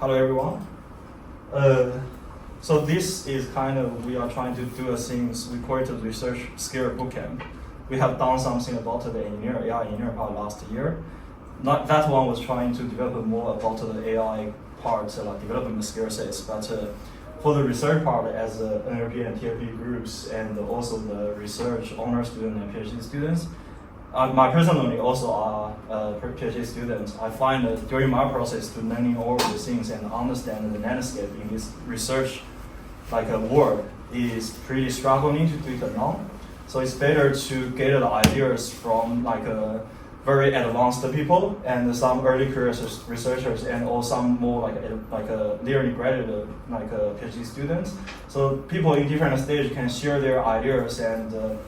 Hello everyone. So this is we are trying to do a things we call it a research skill bootcamp. We have done something about the AI engineer part last year. That one was trying to develop more about the AI part, like developing the skill sets. But for the research part, as NLP and TLP groups, and also the research honor student and PhD students, my personally also are PhD students. I find that during my process to learning all of the things and understand the landscape in this research world is pretty struggling to do it alone. So it's better to get the ideas from very advanced people and some early career researchers and or some more nearly graduate PhD students. So people in different stages can share their ideas and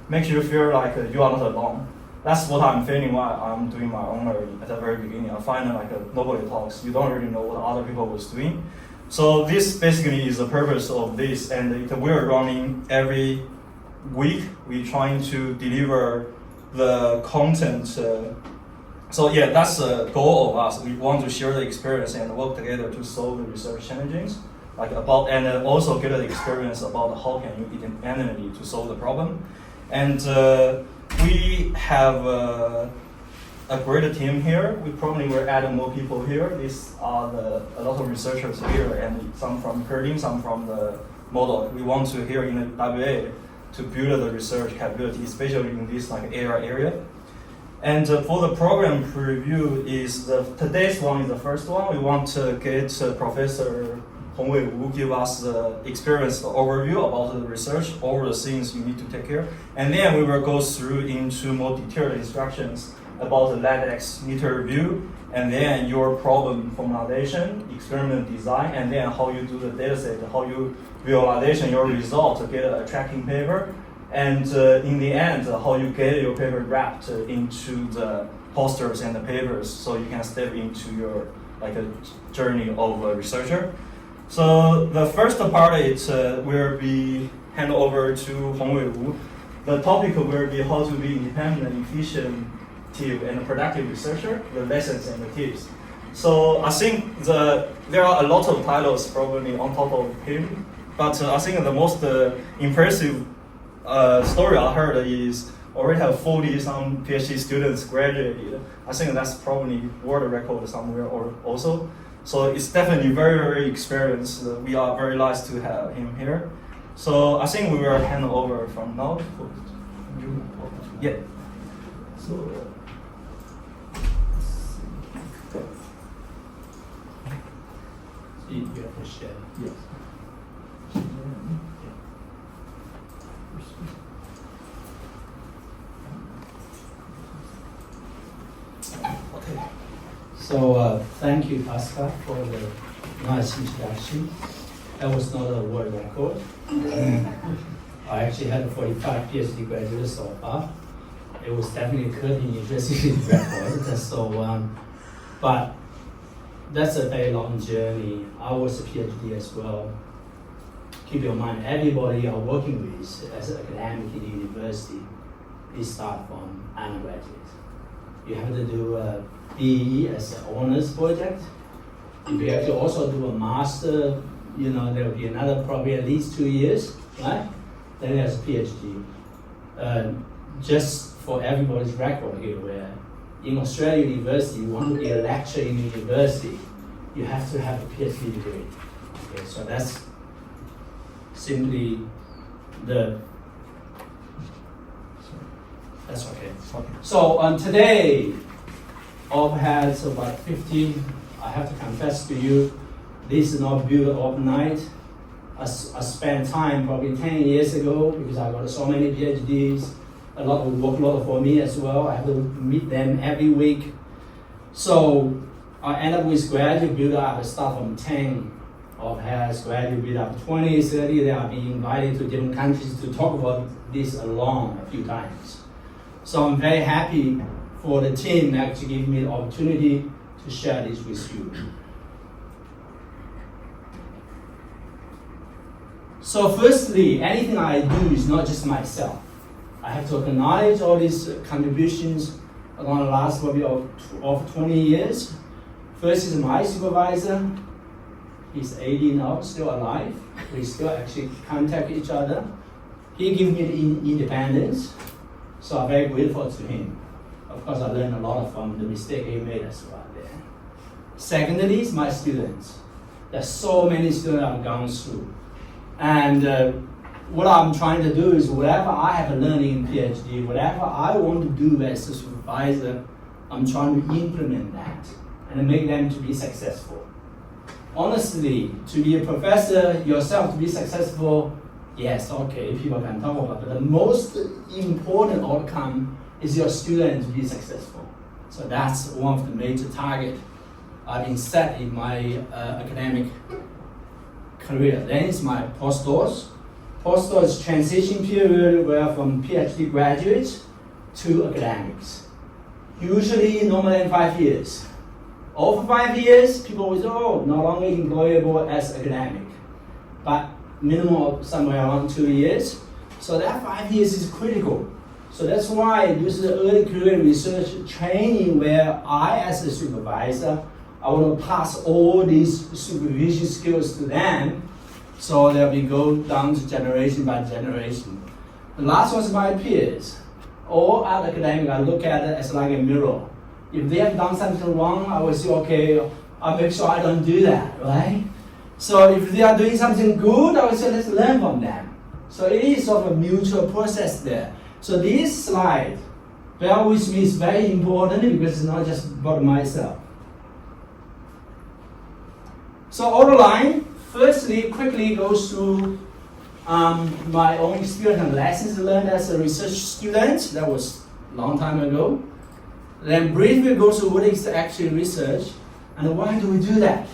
makes you feel like you are not alone. That's what I'm feeling while I'm doing my own learning at the very beginning. I find nobody talks. You don't really know what other people was doing. So this basically is the purpose of this, and we're running every week. We're trying to deliver the content. So yeah, that's the goal of us. We want to share the experience and work together to solve the research challenges, and also get the experience about how can you independently to solve the problem. And we have a great team here. We probably will add more people here. These are a lot of researchers here, and some from Perlin, some from the model. We want to here in the UWA to build the research capability, especially in this AI area. And for the program preview today's one is the first one. We want to get Professor Hongwei Wu give us the experience overview about the research, all the things you need to take care. And then we will go through into more detailed instructions about the LaTeX meter review, and then your problem formulation, experiment design, and then how you do the data set, how you visualization your result to get a tracking paper, and in the end, how you get your paper wrapped into the posters and the papers so you can step into your a journey of a researcher. So the first part will be handed over to Hongwei Wu. The topic will be how to be independent, efficient, and productive researcher, the lessons and the tips. So I think there are a lot of titles probably on top of him, but I think the most impressive story I heard is already have 40-some PhD students graduated. I think that's probably world record somewhere or also. So it's definitely very, very experienced. We are very blessed to have him here. So I think we will hand over from now. Yeah. So. You have to share. Yes. Okay. So thank you, Pascal, for the nice introduction. That was not a world record. I actually had 45 PhD graduates so far. It was definitely a cutting university record. But that's a very long journey. I was a PhD as well. Keep in mind, everybody you are working with as an academic in the university, they start from undergraduate. You have to do a BE as an honors project. If you have to also do a master, there will be another probably at least 2 years, right? Then there's a PhD. Just for everybody's record here, where in Australia University, you want to be a lecturer in the university, you have to have a PhD degree. Okay, so that's simply that's okay. So today, I've had about 15. I have to confess to you, this is not built overnight. I spent time probably 10 years ago because I got so many PhDs, a lot of workload for me as well. I have to meet them every week. So I end up with graduate build up. I start from 10. I've had graduate build up 20, 30. They are being invited to different countries to talk about this alone a few times. So I'm very happy for the team actually giving me the opportunity to share this with you. So firstly, anything I do is not just myself. I have to acknowledge all these contributions along the last probably of 20 years. First is my supervisor, He's 80 now, still alive. We still actually contact each other. He gave me the independence, so I'm very grateful to him. Of course, I learned a lot from the mistake he made as well there. Secondly, is my students. There's so many students I've gone through. And what I'm trying to do is whatever I have learned in PhD, whatever I want to do as a supervisor, I'm trying to implement that and make them to be successful. Honestly, to be a professor, yourself to be successful, yes, okay, people can talk about it, but the most important outcome is your student to be successful. So that's one of the major targets I've been set in my academic career. Then it's my postdocs. Postdoc is transition period where from PhD graduates to academics. Usually no more than 5 years. Over 5 years, people will say, oh, no longer employable as academic. But minimum of somewhere around 2 years. So that 5 years is critical. So that's why this is early career research training where I, as a supervisor, I want to pass all these supervision skills to them so that we go down to generation by generation. The last one is my peers. All other academics, I look at it as like a mirror. If they have done something wrong, I will say, okay, I'll make sure I don't do that, right? So if they are doing something good, I will say, let's learn from them. So it is sort of a mutual process there. So this slide, bear with me, is very important because it's not just about myself. So outline, firstly, quickly goes through my own experience and lessons learned as a research student. That was a long time ago. Then briefly go through what is actually research and why do we do that?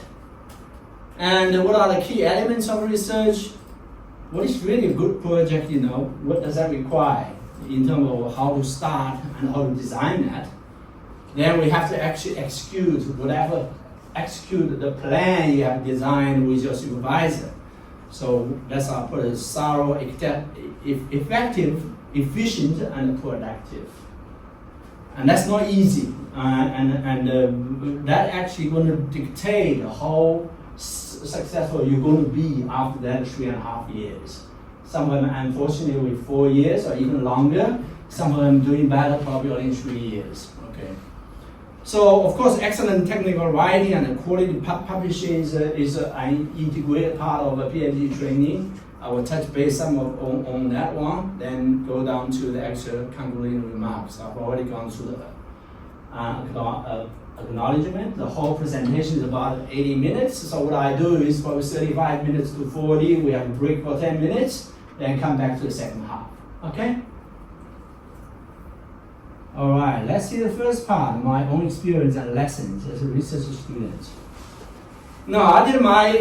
And what are the key elements of research? What is really a good project, what does that require in terms of how to start and how to design that? Then we have to actually execute the plan you have designed with your supervisor. So that's how I put it, thorough, effective, efficient, and productive. And that's not easy. And that actually going to dictate how successful you're going to be after that 3.5 years. Some of them, unfortunately, with 4 years or even longer. Some of them doing better probably only 3 years. Okay. So, of course, excellent technical writing and quality publishing is an integrated part of a PhD training. I will touch base some on that one, then go down to the actual concluding remarks. I've already gone through the acknowledgement. The whole presentation is about 80 minutes. So what I do is probably 35 minutes to 40. We have a break for 10 minutes, then come back to the second half. Okay? All right, let's see the first part, my own experience and lessons as a research student. No, I did my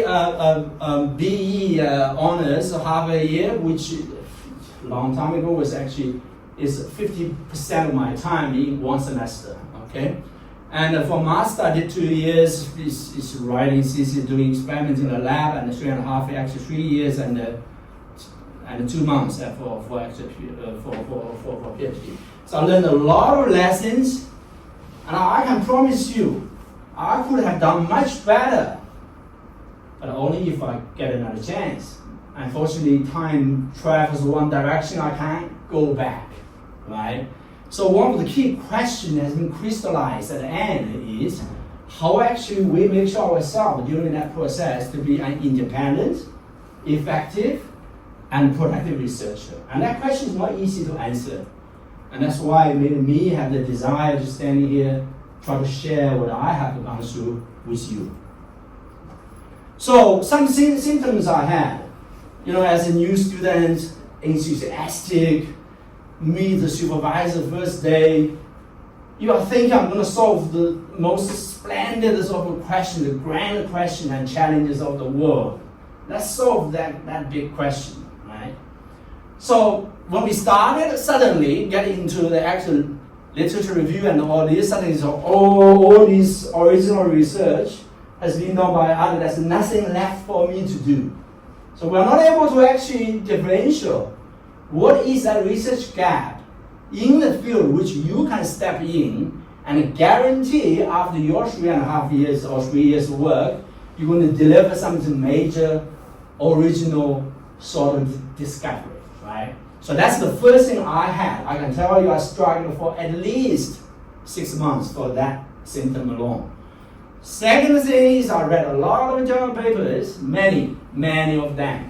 BE honors half a year, which a long time ago was actually is 50% of my time in one semester. Okay, and for master I did 2 years. Is writing thesis, doing experiments in the lab, and 3.5 actually 3 years and 2 months for actually for PhD. So I learned a lot of lessons, and I can promise you, I could have done much better. But only if I get another chance. Unfortunately, time travels one direction, I can't go back, right? So one of the key questions that has been crystallized at the end is how actually we make sure ourselves during that process to be an independent, effective, and productive researcher. And that question is not easy to answer. And that's why it made me have the desire to stand here, try to share what I have gone through with you. So some symptoms I had, as a new student, enthusiastic, meet the supervisor first day. You are thinking I'm going to solve the most splendid sort of question, the grand question and challenges of the world. Let's solve that big question, right? So when we started, suddenly getting into the actual literature review and all this, suddenly all this original research has been done by others. There's nothing left for me to do. So we're not able to actually differentiate what is that research gap in the field which you can step in and guarantee after your 3.5 years or 3 years work, you're going to deliver something major, original sort of discovery, right? So that's the first thing I had. I can tell you I struggled for at least 6 months for that symptom alone. Second thing is I read a lot of journal papers, many of them.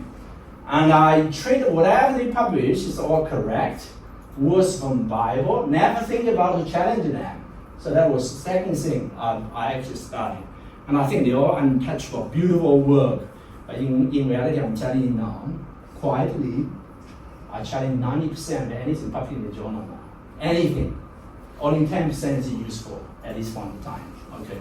And I treat whatever they publish is all correct. Words from Bible, never think about to challenge them. So that was the second thing I actually studied. And I think they're all untouchable, beautiful work. But in reality, I'm telling you now, quietly, I challenge 90% of anything published in the journal now. Anything. Only 10% is useful at this point in time. Okay.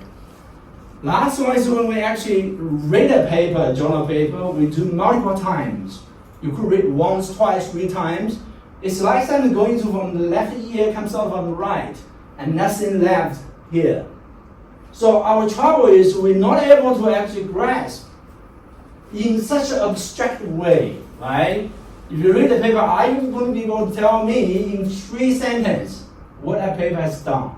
Last one is when we actually read a paper, a journal paper, we do multiple times. You could read once, twice, 3 times. It's like something going to from the left ear comes out from the right, and nothing left here. So our trouble is we're not able to actually grasp in such an abstract way, right? If you read the paper, are you going to be able to tell me in 3 sentences what that paper has done?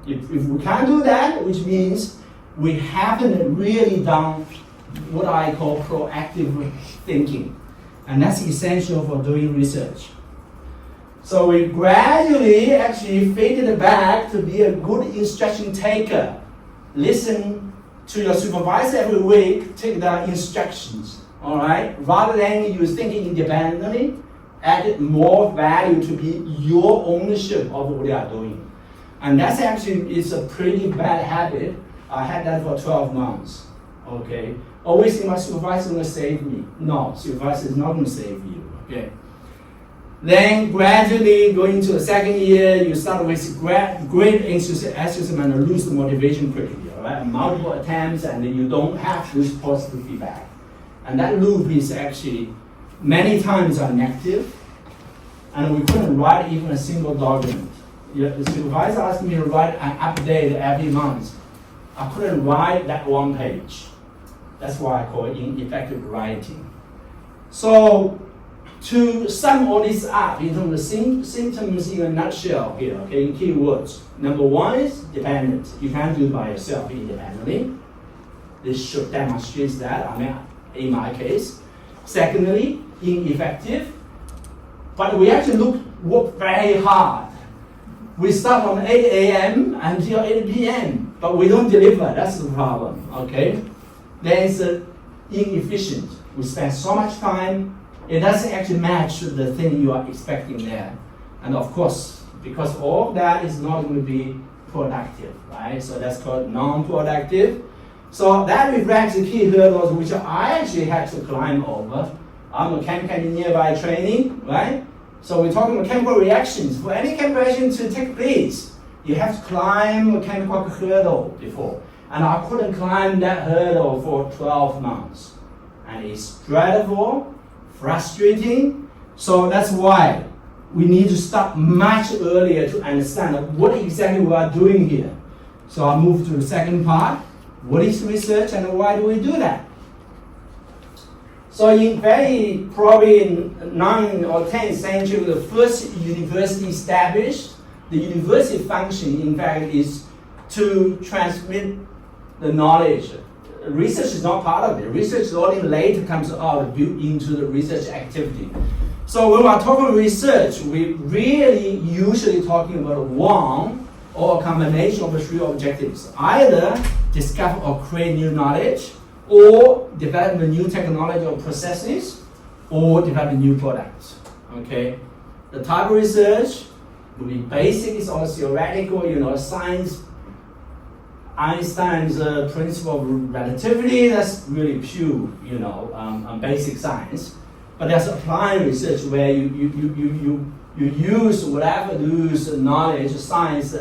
If we can't do that, which means we haven't really done what I call proactive thinking. And that's essential for doing research. So we gradually actually faded back to be a good instruction taker. Listen to your supervisor every week, take the instructions, all right? Rather than you thinking independently, add more value to be your ownership of what they are doing. And that's actually is a pretty bad habit. I had that for 12 months, okay? Always think my supervisor is going to save me. No, supervisor is not going to save you, okay? Then gradually going to the second year, you start with great enthusiasm and lose the motivation quickly, all right? Multiple attempts and then you don't have this positive feedback. And that loop is actually many times are negative, and we couldn't write even a single document. The supervisor asked me to write an update every month. I couldn't write that 1 page. That's why I call it ineffective writing. So to sum all this up in terms of symptoms in a nutshell here, okay, in key words. Number 1 is dependent. You can't do it by yourself independently. This should demonstrate that, I mean, in my case. Secondly, ineffective. But we actually work very hard. We start from 8 a.m. until 8 p.m., but we don't deliver. That's the problem, okay? Then it's inefficient. We spend so much time, it doesn't actually match the thing you are expecting there. And of course, because all of that is not going to be productive, right? So that's called non-productive. So that reflects the key hurdles which I actually had to climb over. I'm a chemical engineer by training, right? So we're talking about chemical reactions. For any chemical reaction to take place, you have to climb a chemical hurdle before. And I couldn't climb that hurdle for 12 months. And it's dreadful, frustrating. So that's why we need to start much earlier to understand what exactly we are doing here. So I move to the second part. What is research and why do we do that? So in probably in 9th or 10th century, the first university established. The university function, in fact, is to transmit the knowledge. Research is not part of it. Research is only later comes out, built into the research activity. So when we're talking research, we really usually talking about one or a combination of the 3 objectives. Either discover or create new knowledge, or develop a new technology or processes, or develop new products, okay? The type of research will be basic, it's all theoretical, science, Einstein's principle of relativity, that's really pure, basic science. But there's applied research where you use whatever those knowledge, science,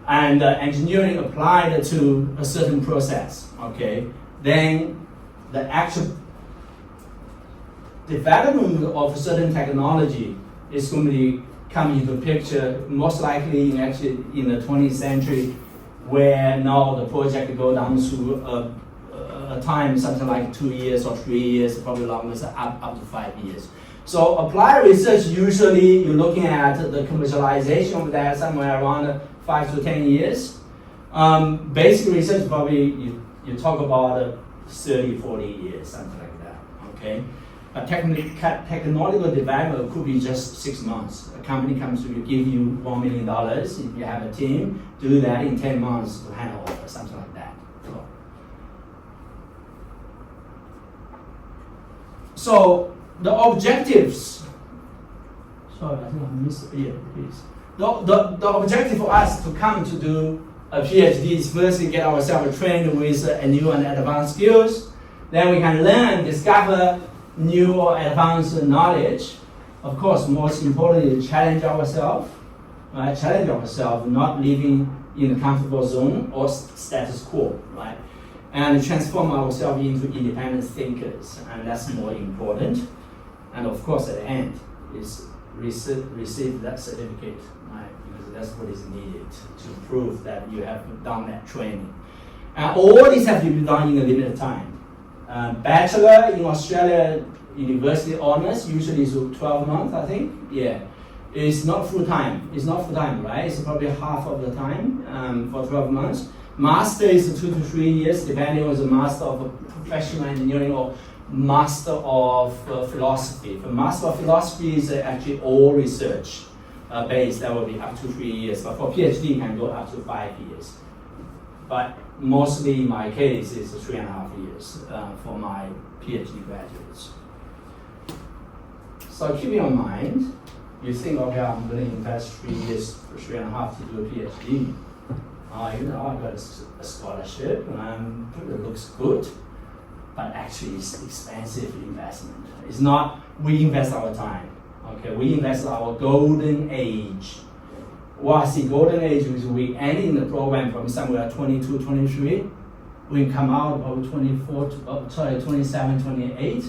and engineering applied to a certain process, okay? Then the actual development of certain technology is going to come into picture most likely in the 20th century, where now the project go down to a time something like 2 years or 3 years, probably longer, so up to 5 years. So applied research, usually you're looking at the commercialization of that somewhere around 5 to 10 years. Basic research, probably you talk about 30, 40 years, something like that, okay? But technological development could be just 6 months. A company comes to you, give you $1 million, if you have a team, do that in 10 months to hand over, something like that. So the objectives, sorry, I think I missed it, please. The objective for us to come to do a PhD is firstly get ourselves trained with new and advanced skills. Then we can learn, discover new or advanced knowledge. Of course, most importantly, challenge ourselves. Right? Challenge ourselves, not living in a comfortable zone or status quo, right? And transform ourselves into independent thinkers, and that's more important. And of course, at the end, is receive that certificate, right? Because that's what is needed to prove that you have done that training. And all this have to be done in a limited time. Bachelor in Australia, university honors usually is 12 months, I think. Yeah, it's not full time. It's not full time, right? It's probably half of the time for 12 months. Master is 2 to 3 years, depending on the master of professional engineering or master of philosophy. For master of philosophy is actually all research based. That will be up to 3 years. But for PhD, it can go up to 5 years. But mostly in my case, it's 3.5 years for my PhD graduates. So keep in mind, you think, okay, I'm going to invest 3 years, 3.5 to do a PhD. I got a scholarship, and it looks good, but actually it's expensive investment. It's not, we invest our time, okay? We invest our golden age. Well, I see golden age is we end in the program from somewhere 22, 23. We come out about 27, 28,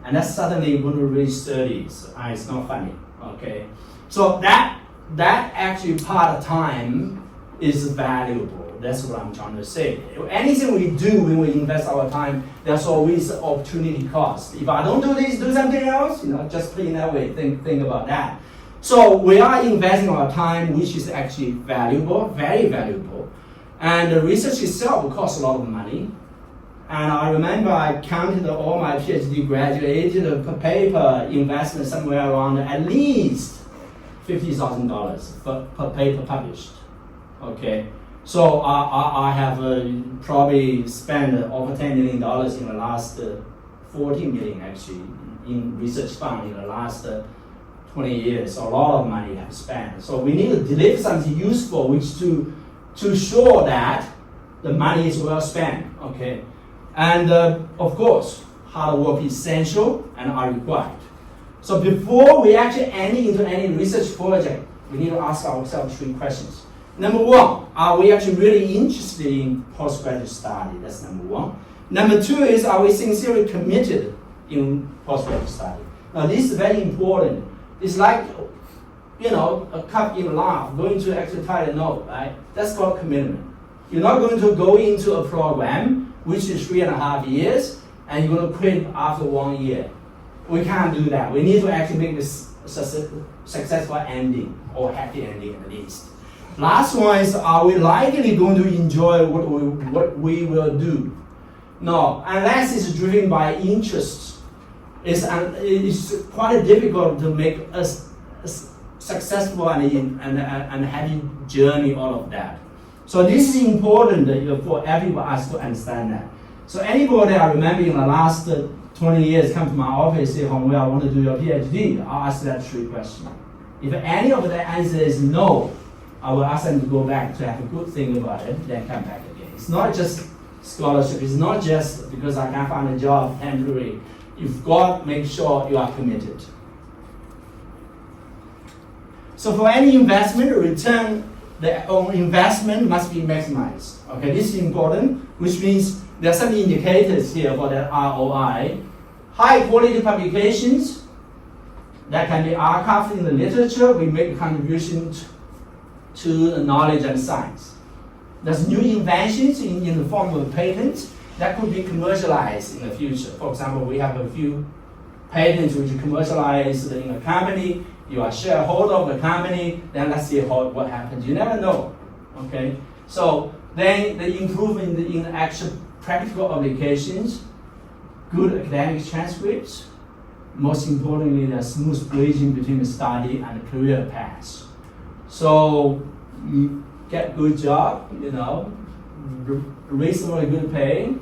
and that's suddenly going to reach 30s. It's not funny, okay? So that actually part of time is valuable. That's what I'm trying to say. Anything we do when we invest our time, there's always opportunity cost. If I don't do this, do something else, just put it that way, think about that. So we are investing our time, which is actually valuable, very valuable. And the research itself costs a lot of money. And I remember I counted all my PhD graduates per paper investment somewhere around at least $50,000 per paper published. Okay, so I have probably spent over $10 million in the last 14 million actually in research fund in the last 20 years. So a lot of money have spent. So we need to deliver something useful, which to show that the money is well spent. Okay, and of course, hard work is essential and are required. So before we actually enter into any research project, we need to ask ourselves 3 questions. Number 1, are we actually really interested in postgraduate study? That's number 1. Number 2 is, are we sincerely committed in postgraduate study? Now this is very important. It's like, a cup in life, going to actually tie a knot, right? That's called commitment. You're not going to go into a program, which is 3.5 years, and you're going to quit after 1 year. We can't do that. We need to actually make this successful ending, or happy ending at least. Last one is, are we likely going to enjoy what we will do? No, unless it's driven by interest. It's quite difficult to make a successful and happy journey, all of that. So this is important for everyone us to understand that. So anybody I remember in the last 20 years come to my office, say, Hong Wei, I want to do your PhD, I'll ask that 3 questions. If any of the answer is no, I will ask them to go back to have a good think about it, then come back again. It's not just scholarship, it's not just because I can't find a job temporary. You've got to make sure you are committed. So for any investment, return on investment must be maximized. Okay, this is important, which means there are some indicators here for that ROI. High quality publications that can be archived in the literature, we make a contribution to the knowledge and science. There's new inventions in the form of patents that could be commercialized in the future. For example, we have a few patents which are commercialized in a company. You are a shareholder of the company, then let's see what happens. You never know, okay? So then the improvement in the actual practical applications, good academic transcripts, most importantly, the smooth bridging between the study and the career path. So get good job, reasonably good pay,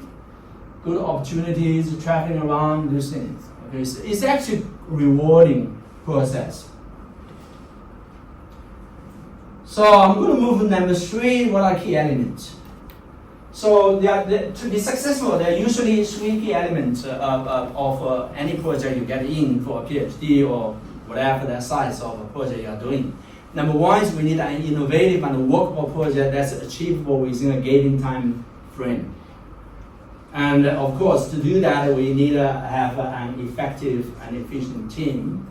good opportunities, traveling around, those things. Okay, so it's actually rewarding process. So I'm going to move to number 3. What are key elements? So to be successful, there are usually 3 key elements of any project you get in for a PhD or whatever the size of a project you are doing. Number 1 is we need an innovative and workable project that's achievable within a given time frame. And of course, to do that, we need to have an effective and efficient team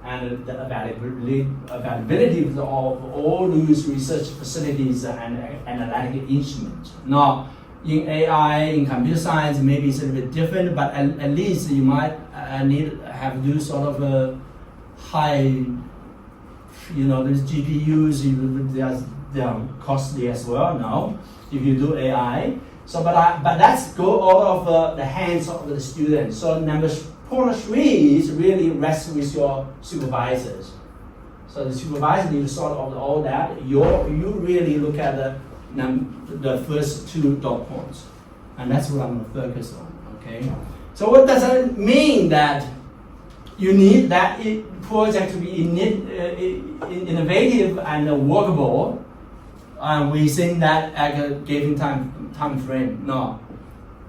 and the availability of all those research facilities and analytical instruments. Now, in AI, in computer science, maybe it's a little bit different, but at least you might have to do sort of a high, these GPUs, they are costly as well now, if you do AI. So, but that's go out of the hands of the students. So point 3 is really rest with your supervisors. So the supervisor needs to sort of all that. You really look at the first 2 dot points, and that's what I'm going to focus on. Okay. So what does that mean? That you need that project to be innovative and workable within that given time frame. No,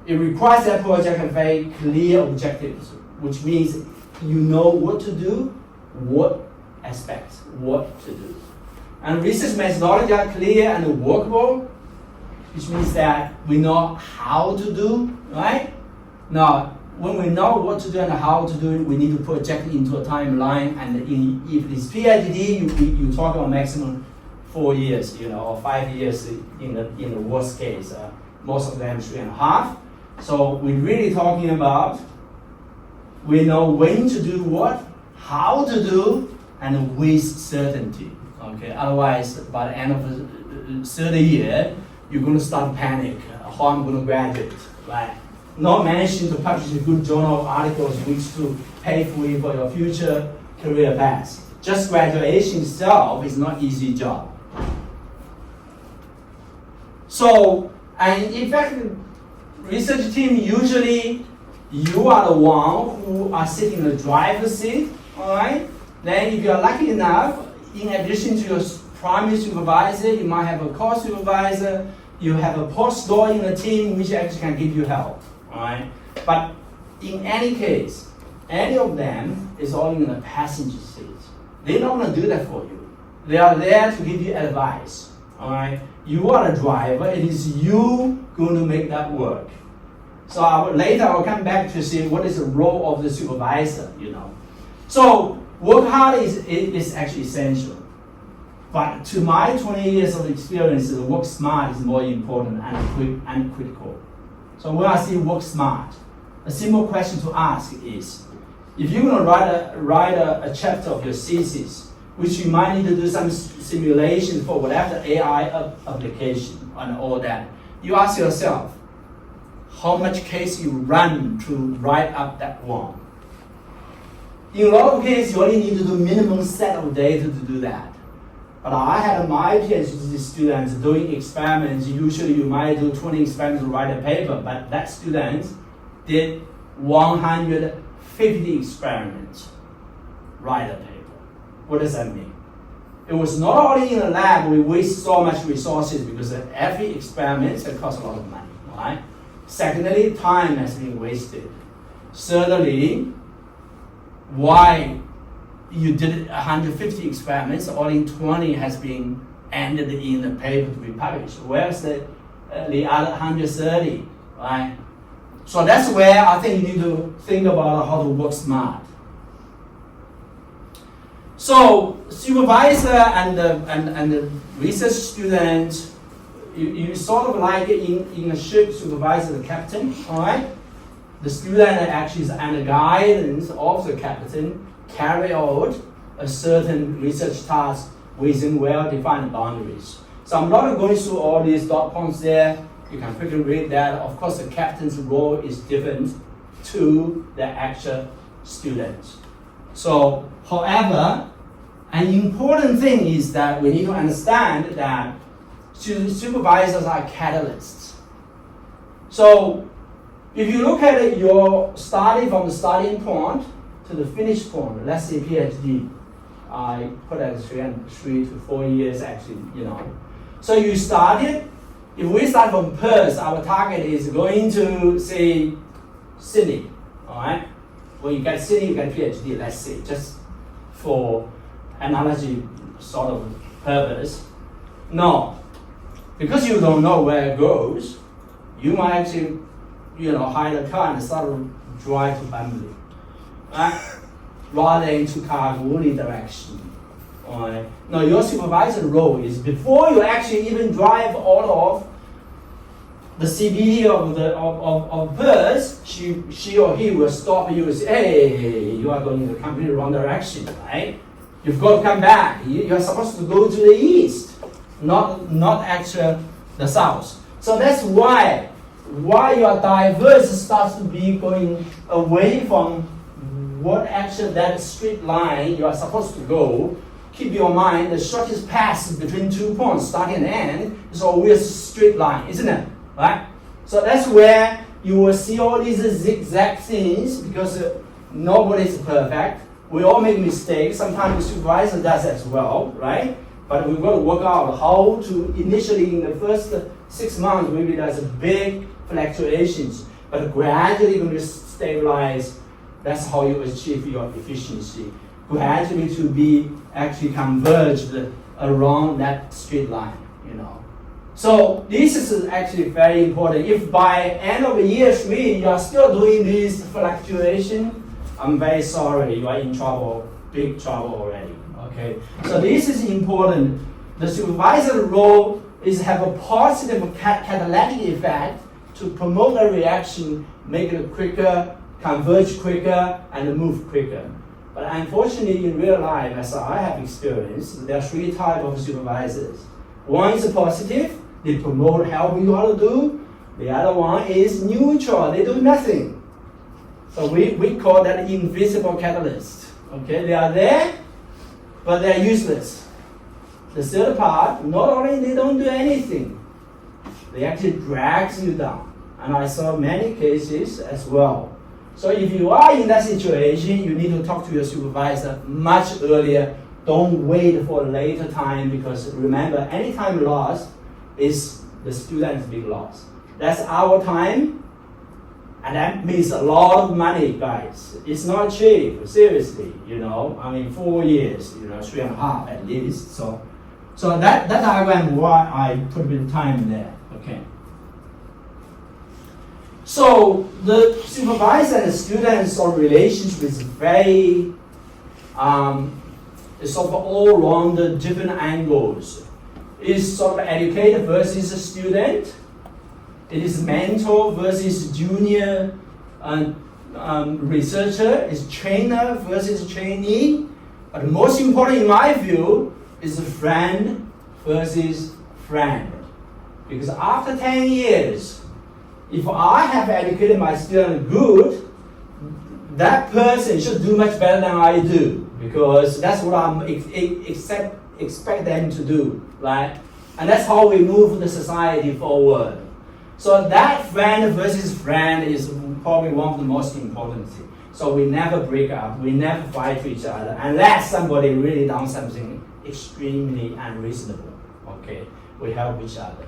it requires that project have very clear objectives, which means you know what to do, what aspects, what to do. And research methodology are clear and workable, which means that we know how to do, right? Now, when we know what to do and how to do it, we need to project it into a timeline. And if it's PhD, you talk about maximum 4 years, or 5 years in the worst case. Most of them 3.5. So we're really talking about we know when to do what, how to do, and with certainty. Okay. Otherwise, by the end of the 3rd year, you're going to start panic. How I'm going to graduate, right? Not managing to publish a good journal articles which to pay for you for your future career path. Just graduation itself is not an easy job. So, and in fact, research team usually you are the one who are sitting in the driver's seat, all right? Then if you are lucky enough, in addition to your primary supervisor, you might have a co-supervisor, you have a postdoc in the team which actually can give you help, all right? But in any case, any of them is all in the passenger seat. They're not going to do that for you. They are there to give you advice, all right? You are the driver. It is you going to make that work. So later I'll come back to see what is the role of the supervisor, So work hard is actually essential. But to my 20 years of experience, work smart is more important and critical. So when I say work smart, a simple question to ask is, if you're going to write a chapter of your thesis, which you might need to do some simulation for whatever AI application and all that, you ask yourself, how much case you run to write up that one? In a lot of cases, you only need to do minimum set of data to do that. But I had my PhD students doing experiments. Usually you might do 20 experiments to write a paper, but that student did 150 experiments, write a paper. What does that mean? It was not only in the lab we waste so much resources because every experiment costs a lot of money, right? Secondly, time has been wasted. Thirdly, why you did 150 experiments, only 20 has been ended in the paper to be published. Where's the other 130, right? So that's where I think you need to think about how to work smart. So supervisor and the research student, you sort of like in a ship, supervisor the captain, all right? The student actually is under guidance of the captain, carry out a certain research task within well-defined boundaries. So I'm not going through all these dot points there. You can quickly read that. Of course, the captain's role is different to the actual students. So, however, an important thing is that we need to understand that supervisors are catalysts. So, if you look at it, your study from the starting point to the finish point, let's say PhD, I put that 3 to 4 years actually, So you started, if we start from Perth, our target is going to, say, Sydney, all right? When you get Sydney, you get PhD, let's say, just for analogy sort of purpose. No, because you don't know where it goes, you might actually, hire a car and start to drive to Bambi, right? Rather than to Kalgoorlie direction. All right? Now, your supervisor role is before you actually even drive out of the CBD of Perth, she or he will stop you and say, hey, you are going in the completely wrong direction, right? You've got to come back. You're supposed to go to the east, not actually the south. So that's why your diverse starts to be going away from what actually that straight line you are supposed to go. Keep your mind, the shortest path between 2 points, starting and end, is always a straight line, isn't it? Right? So that's where you will see all these zigzag things, because nobody is perfect. We all make mistakes. Sometimes the supervisor does as well, right? But we've got to work out how to, initially in the first 6 months, maybe there's a big fluctuations, but gradually going to stabilize. That's how you achieve your efficiency. Gradually to be actually converged around that straight line, So this is actually very important. If by end of year 3 you are still doing this fluctuation, I'm very sorry, you are in trouble, big trouble already. Okay. So this is important. The supervisor role is have a positive catalytic effect to promote a reaction, make it quicker, converge quicker, and move quicker. But unfortunately, in real life, as I have experienced, there are 3 types of supervisors. One is positive, they promote, help you how to do. The other one is neutral, they do nothing. So we call that invisible catalyst. Okay, they are there, but they are useless. The third part, not only they don't do anything, they actually drag you down. And I saw many cases as well. So if you are in that situation, you need to talk to your supervisor much earlier. Don't wait for a later time, because remember, any time lost is the student's big loss. That's our time, and that means a lot of money, guys. It's not cheap, seriously, 4 years, 3.5 at least. So that diagram why I put a bit of time there, okay. So the supervisor and the students or relationship is very, it's sort of all around the different angles. It's sort of educator versus a student. It is mentor versus junior researcher. It's trainer versus trainee. But most important in my view is friend versus friend. Because after 10 years, if I have educated my student good, that person should do much better than I do, because that's what I expect them to do, right? And that's how we move the society forward. So that friend versus friend is probably one of the most important things. So we never break up, we never fight to each other, unless somebody really done something extremely unreasonable. Okay, we help each other.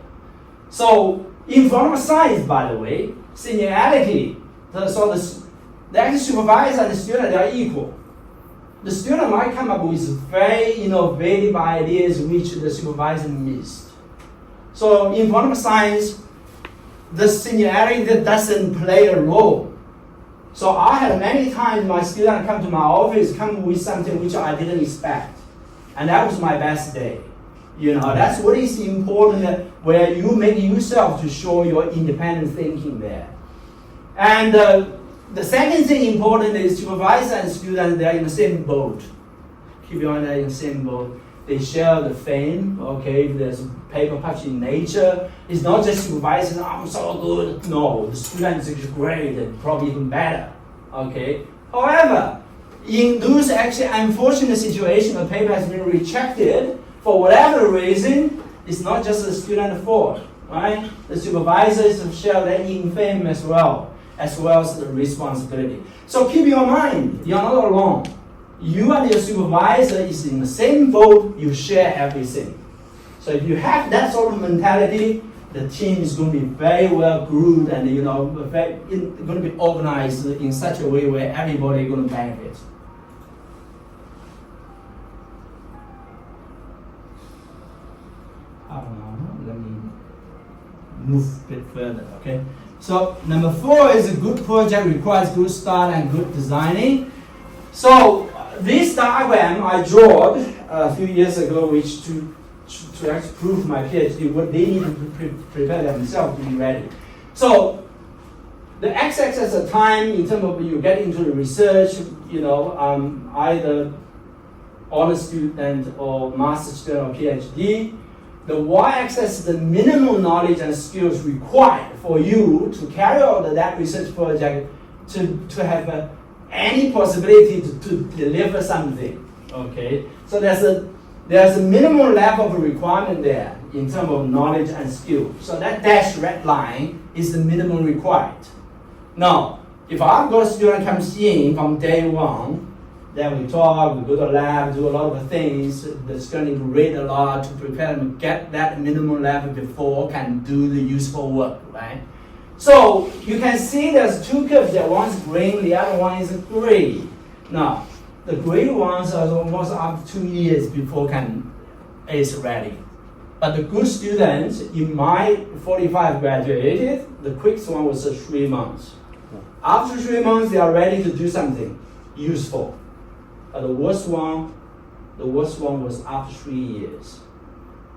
So in formal science, by the way, seniority, the actual supervisor and the student, they are equal. The student might come up with very innovative ideas which the supervisor missed. So in formal science, the seniority doesn't play a role. So I had many times my student come to my office, come with something which I didn't expect. And that was my best day. That's what is important, where you make yourself to show your independent thinking there. And the second thing important is supervisor and student, they are in the same boat. Keep your mind in the same boat. they share the fame, okay, if there's a paper published in Nature, it's not just supervising, I'm so good. No, the students is great and probably even better, okay. However, in those actually unfortunate situations, a paper has been rejected for whatever reason, it's not just the student's fault, right? The supervisors share their infamy as well as the responsibility. So keep in mind, you're not alone. You and your supervisor is in the same boat, you share everything. So if you have that sort of mentality, the team is going to be very well groomed and going to be organized in such a way where everybody is going to benefit. Let me move a bit further, okay? So number 4 is a good project requires good style and good designing. So this diagram I drew a few years ago, which to actually prove my PhD, what they need to prepare themselves to be ready. So the x-axis is the time in terms of you get into the research, either honors student or master student or PhD. The y-axis is the minimum knowledge and skills required for you to carry out that research project to have any possibility to deliver something. Okay, so there's a minimum level of requirement there in terms of knowledge and skill. So that dashed red line is the minimum required. Now, if I've got a student comes in from day one, then we talk, we go to the lab, do a lot of things. The student need to read a lot to prepare them to get that minimum level before can do the useful work, right? So you can see there's 2 curves there. One's green, the other one is gray. Now, the gray ones are almost up to 2 years before is ready. But the good students, in my 45 graduated, the quickest one was 3 months. After 3 months, they are ready to do something useful. But the worst one was after 3 years.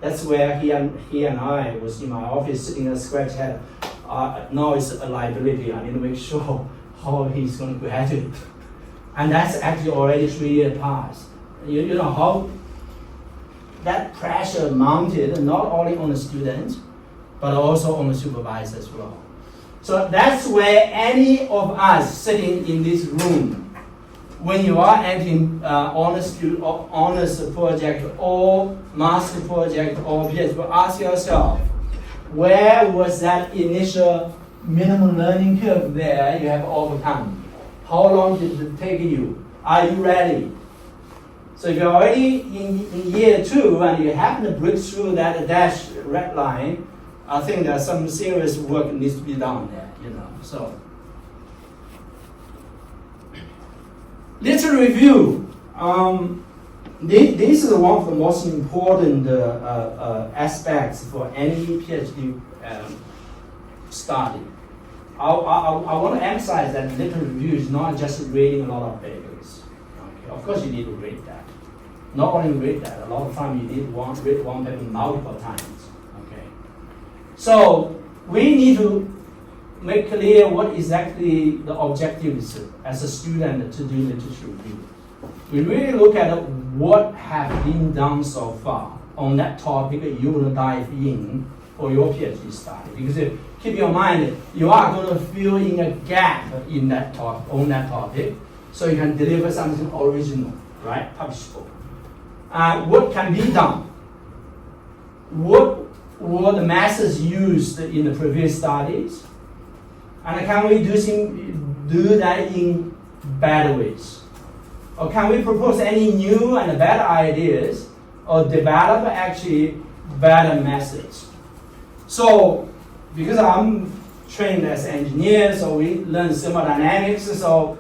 That's where he and I was in my office sitting at scratch head. Now it's a liability. I need to make sure how he's going to graduate. And that's actually already 3 years past. You know how that pressure mounted not only on the students, but also on the supervisor as well. So that's where any of us sitting in this room, when you are entering honors project or master project or PhD, ask yourself, where was that initial minimum learning curve there you have overcome? How long did it take you? Are you ready? So if you're already in year 2 and you happen to break through that dashed red line, I think there's some serious work needs to be done there, So literature review. This is one of the most important aspects for any PhD study. I want to emphasize that literature review is not just reading a lot of papers. Okay. Of course, you need to read that. Not only read that, a lot of time you need to read one paper multiple times. Okay. So we need to make clear what exactly the objective is as a student to do literature review. We really look at what have been done so far on that topic that you will dive in for your PhD study. Because keep in mind, you are going to fill in a gap in that on that topic, so you can deliver something original, right? Publishable. What can be done? What were the methods used in the previous studies? And can we do that in better ways? Or can we propose any new and better ideas or develop actually better methods? So, because I'm trained as an engineer, so we learn thermodynamics. So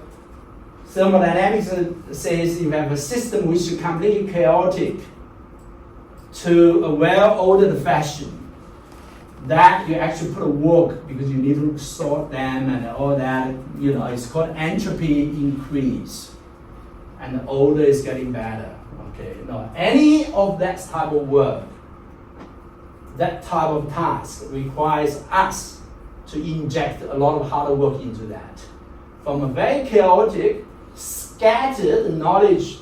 thermodynamics says you have a system which is completely chaotic to a well-ordered fashion, that you actually put a work because you need to sort them and all that. It's called entropy increase, and the order is getting better. Okay, no, any of that type of work, that type of task requires us to inject a lot of hard work into that. From a very chaotic, scattered knowledge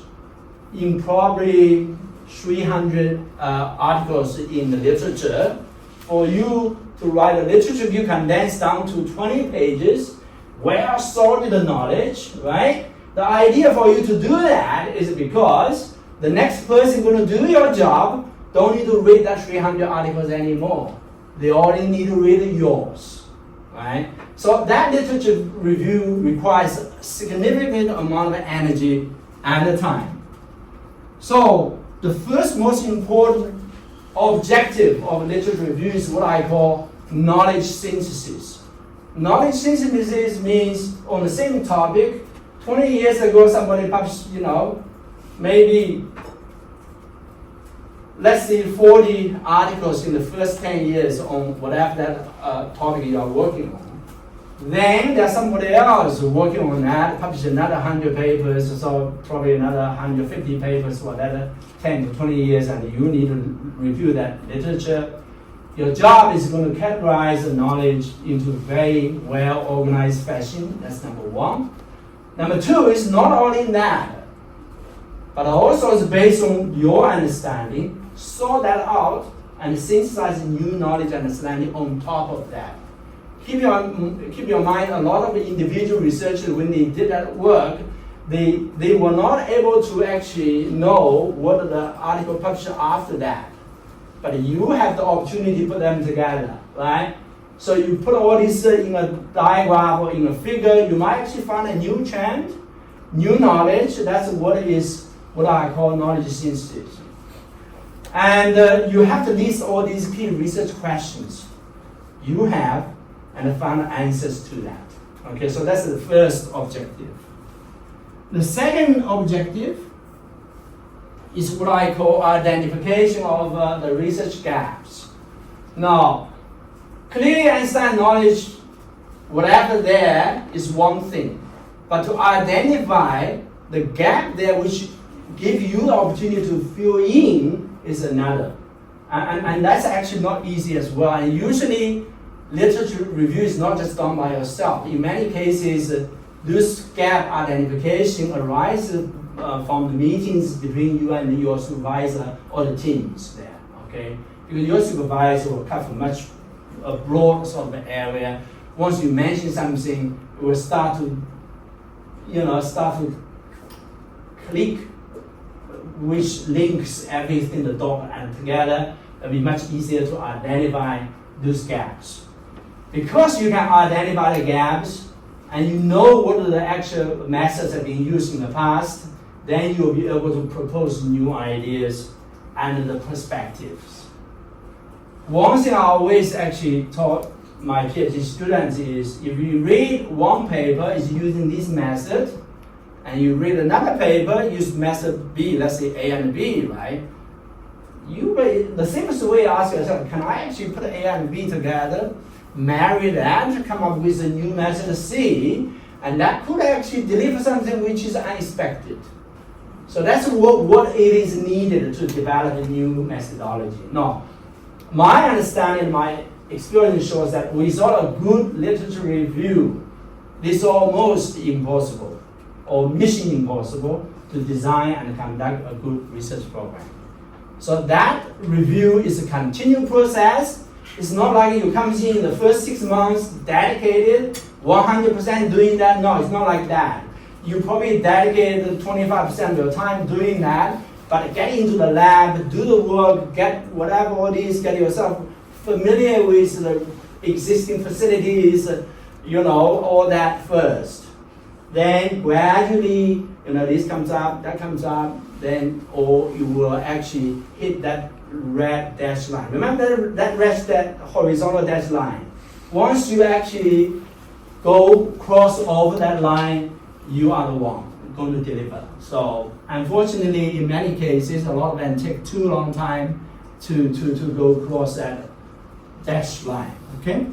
in probably 300 articles in the literature. For you to write a literature review condensed down to 20 pages, well-sorted knowledge, right? The idea for you to do that is because the next person going to do your job don't need to read that 300 articles anymore. They only need to read yours, right? So that literature review requires a significant amount of energy and time. So the first most important objective of literature review is what I call knowledge synthesis. Knowledge synthesis means on the same topic, 20 years ago somebody published, maybe let's say 40 articles in the first 10 years on whatever that topic you are working on. Then there's somebody else working on that, publish another 100 papers, so probably another 150 papers for another 10 to 20 years, and you need to review that literature. Your job is going to categorize the knowledge into very well-organized fashion. That's number one. Number two is not only that, but also is based on your understanding, sort that out, and synthesize new knowledge and understanding on top of that. Keep your mind, a lot of individual researchers, when they did that work, they were not able to actually know what the article published after that. But you have the opportunity to put them together, right? So you put all this in a diagram or in a figure, you might actually find a new trend, new knowledge. That's what I call knowledge synthesis. And you have to list all these key research questions you have and find answers to that. Okay, so that's the first objective. The second objective is what I call identification of the research gaps. Now, clearly understand knowledge, whatever there is one thing, but to identify the gap there which give you the opportunity to fill in is another. And that's actually not easy as well. And usually, literature review is not just done by yourself. In many cases, this gap identification arises from the meetings between you and your supervisor or the teams there, okay? Because your supervisor will cover much a broad sort of area. Once you mention something, it will start to click which links everything the dot and together. It'll be much easier to identify those gaps. Because you can identify the gaps and you know what the actual methods have been used in the past, then you'll be able to propose new ideas and the perspectives. One thing I always actually taught my PhD students is if you read one paper is using this method, and you read another paper, use method B, let's say A and B, right? The simplest way to ask yourself, can I actually put A and B together, marry that, to come up with a new method C, and that could actually deliver something which is unexpected. So that's what it is needed to develop a new methodology. Now, my understanding, my experience shows that without a good literature review, it's almost impossible or mission impossible to design and conduct a good research program. So that review is a continual process. It's not like you come in the first 6 months dedicated, 100% doing that. No, it's not like that. You probably dedicated 25% of your time doing that, but get into the lab, do the work, get whatever all these, get yourself familiar with the existing facilities, all that first. Then gradually, this comes up, that comes up, then or you will actually hit that red dashed line. Remember that horizontal dashed line. Once you actually cross over that line, you are the one going to deliver. So unfortunately, in many cases, a lot of them take too long time to go across that dashed line. Okay.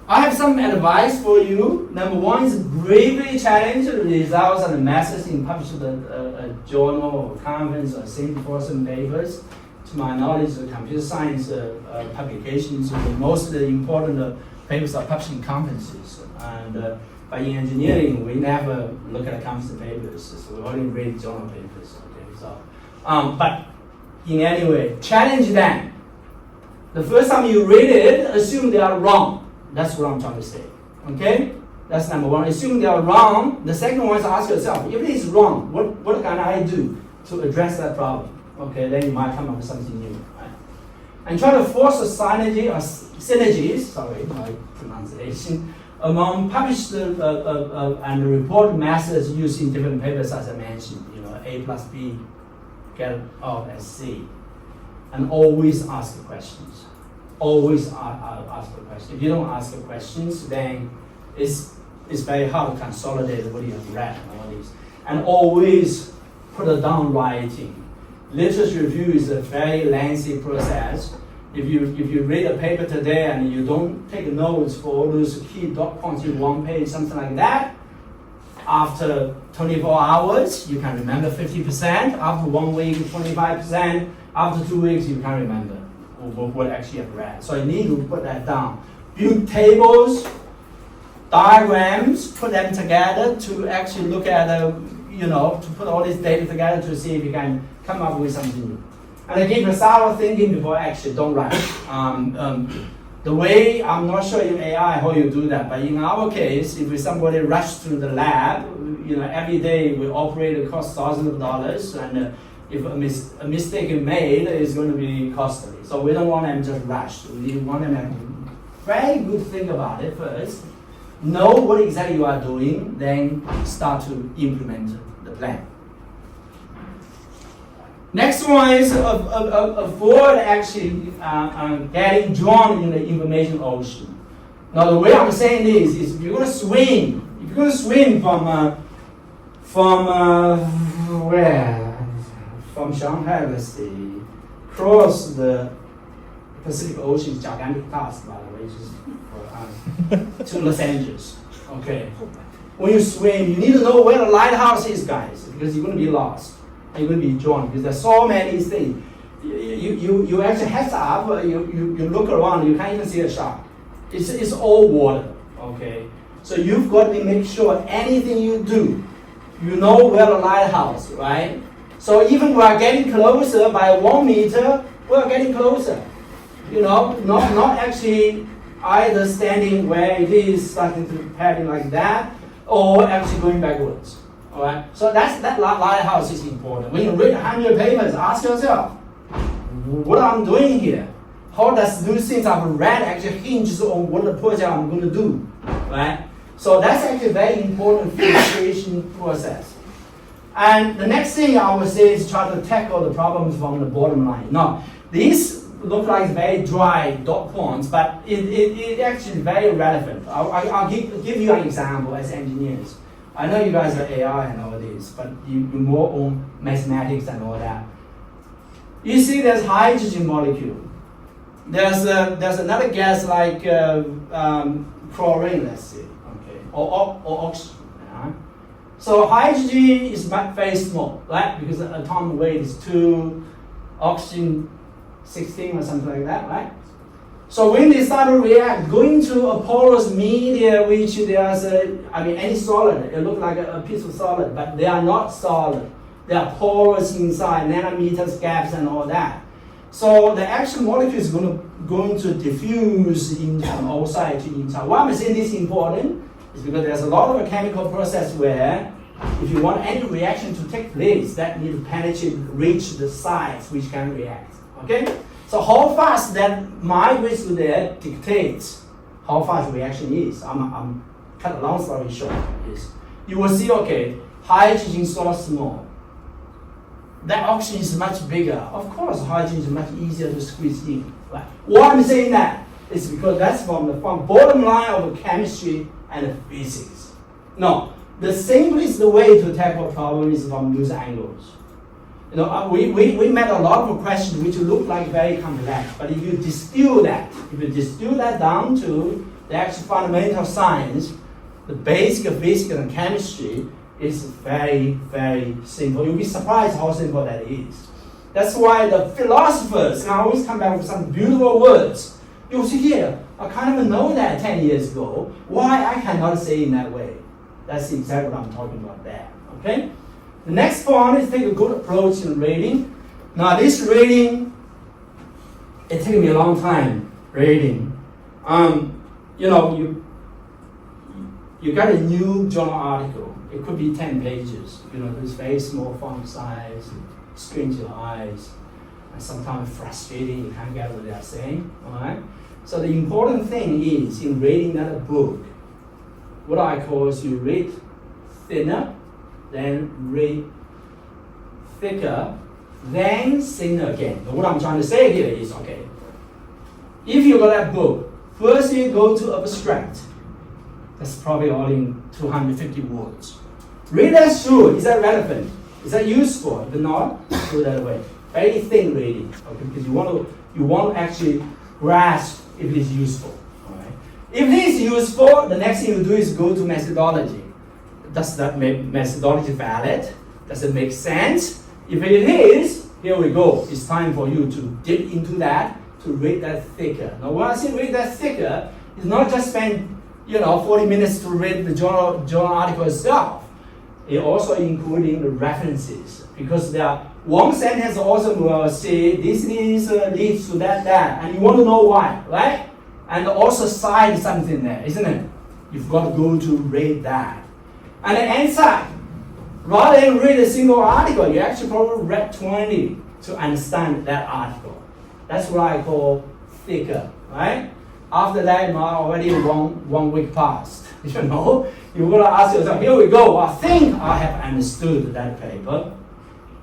I have some advice for you. Number one is bravely challenge the results and the methods in published a journal or conference or symposium papers. To my knowledge, the computer science publications, most of the important papers are published in conferences. And But in engineering, we never look at chemistry papers, so we only read journal papers. Okay, so but in any way, challenge them. The first time you read it, assume they are wrong. That's what I'm trying to say. Okay, that's number one. Assume they are wrong. The second one is ask yourself, if it is wrong, what can I do to address that problem? Okay, then you might come up with something new. Right? And try to force a synergies. Sorry, my pronunciation. Among published and reported methods used in different papers, as I mentioned, A plus B get out as C, and always ask questions. Always ask the question. If you don't ask the questions, then it's very hard to consolidate what you have read and all these. And always put it down writing. Literature review is a very lengthy process. If you read a paper today and you don't take notes for all those key dot points in one page, something like that, after 24 hours, you can remember 50%. After 1 week, 25%. After 2 weeks, you can't remember what actually you have read. So you need to put that down. Build tables, diagrams, put them together to actually look at, to put all this data together to see if you can come up with something new. And again, thorough thinking before action, don't rush. The way, I'm not sure in AI how you do that, but in our case, if somebody rush to the lab, every day we operate, it costs thousands of dollars, and if a mistake is made, it's going to be costly. So we don't want them just rush. We want them to have a very good think about it first, know what exactly you are doing, then start to implement the plan. Next one is avoid actually getting drawn in the information ocean. Now the way I'm saying this is if you're going to swim from Shanghai, let's see, cross the Pacific Ocean, is gigantic task, by the way, to Los Angeles. Okay. When you swim, you need to know where the lighthouse is, guys, because you're going to be lost. You're going to be drawn because there's so many things. You actually heads up, you look around, you can't even see a shark. It's all water, okay? So you've got to make sure anything you do, you know where the lighthouse, right? So even we are getting closer by 1 meter, we are getting closer. Not actually either standing where it is, starting to paddle like that, or actually going backwards. All right, so that lighthouse is important. When you read 100 papers, ask yourself, what I'm doing here? How does those things I've read actually hinges on what the project I'm going to do, right? So that's actually a very important filtration process. And the next thing I would say is try to tackle the problems from the bottom line. Now, these look like very dry dot points, but it actually very relevant. I'll give you an example as engineers. I know you guys are AI and all this, but you're more on mathematics and all that. You see there's hydrogen molecule. There's another gas like chlorine, let's say, okay, or oxygen. Yeah? So hydrogen is very small, right? Because the atomic weight is 2, oxygen 16 or something like that, right? So when they start to react, going to a porous media, which there's any solid, it looks like a piece of solid, but they are not solid. They are porous inside, nanometers gaps and all that. So the actual molecule is going to diffuse from outside to inside. Why I'm saying this is important is because there's a lot of a chemical process where if you want any reaction to take place, that need to penetrate, reach the sites which can react. Okay? So how fast that migrates to there dictates how fast reaction is. I'm cut a long story short. Is you will see, okay, hydrogen is so small. That oxygen is much bigger. Of course, hydrogen is much easier to squeeze in. Right? Why I'm saying that is because that's from bottom line of chemistry and physics. No, the simplest way to tackle a problem is from those angles. We met a lot of questions which look like very complex, but if you distill that down to the actual fundamental science, the basic of physics and chemistry is very, very simple. You'll be surprised how simple that is. That's why the philosophers can always come back with some beautiful words. You see here, I kind of know that 10 years ago. Why I cannot say in that way? That's exactly what I'm talking about there. Okay? The next point is take a good approach in reading. Now this reading, it took me a long time reading. You got a new journal article. It could be 10 pages. This very small font size, strains your eyes, and sometimes frustrating. You can't get what they're saying. All right. So the important thing is in reading that book, what I call is you read thinner, then read thicker, then thinner again. But what I'm trying to say here is, okay, if you got that book, first you go to abstract. That's probably all in 250 words. Read that through. Is that relevant? Is that useful? If not, do that way. Very thin reading, okay? Because you want to actually grasp if it is useful. All right? If it is useful, the next thing you do is go to methodology. Does that make methodology valid? Does it make sense? If it is, here we go. It's time for you to dip into that, to read that thicker. Now, when I say read that thicker, it's not just spend 40 minutes to read the journal article itself. It also including the references, because there one sentence also will say this is leads to that, and you want to know why, right? And also cite something there, isn't it? You've got to go to read that. And the inside, rather than read a single article, you actually probably read 20 to understand that article. That's what I call thicker, right? After that, already one week passed. You've got to ask yourself, here we go, I think I have understood that paper.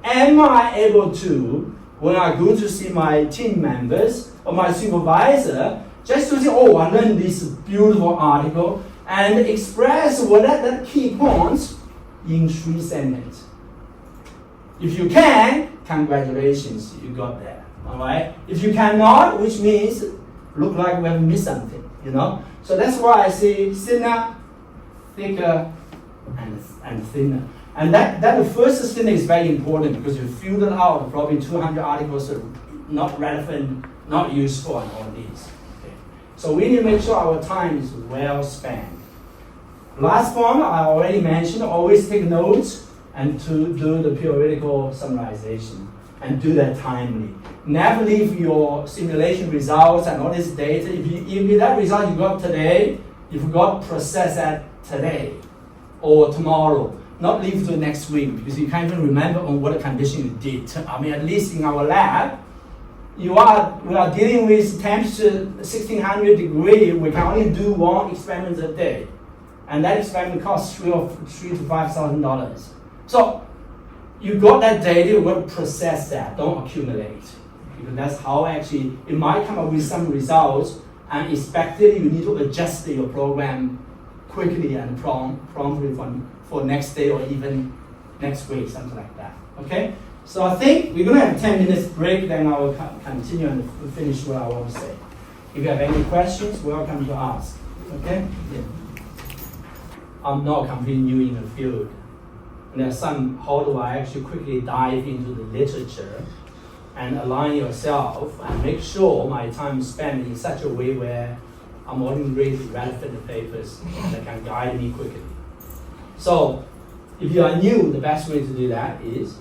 Am I able to, when I go to see my team members or my supervisor, just to say, I learned this beautiful article, and express what that key points in 3 sentences. If you can, congratulations, you got there. All right. If you cannot, which means look like we have missed something. So that's why I say thinner, thicker, and thinner. And that the first thinner is very important because you fill it out, probably 200 articles are not relevant, not useful, and all these. Okay. So we need to make sure our time is well spent. Last one, I already mentioned, always take notes and to do the periodical summarization and do that timely. Never leave your simulation results and all this data. If that result you got today, you've got to process that today or tomorrow. Not leave to next week because you can't even remember on what condition you did. I mean, at least in our lab, we are dealing with temperature 1600 degrees. We can only do 1 experiment a day. And that experiment costs $3,000 to $5,000. So you got that data, you got to process that, don't accumulate. Because that's how actually, it might come up with some results unexpected. You need to adjust your program quickly and promptly for next day or even next week, something like that. Okay? So I think we're going to have a 10 minutes break, then I will continue and finish what I want to say. If you have any questions, welcome to ask. Okay? Yeah. I'm not completely new in the field. And there's how do I actually quickly dive into the literature and align yourself and make sure my time is spent in such a way where I'm only reading relevant papers that can guide me quickly. So if you are new, the best way to do that is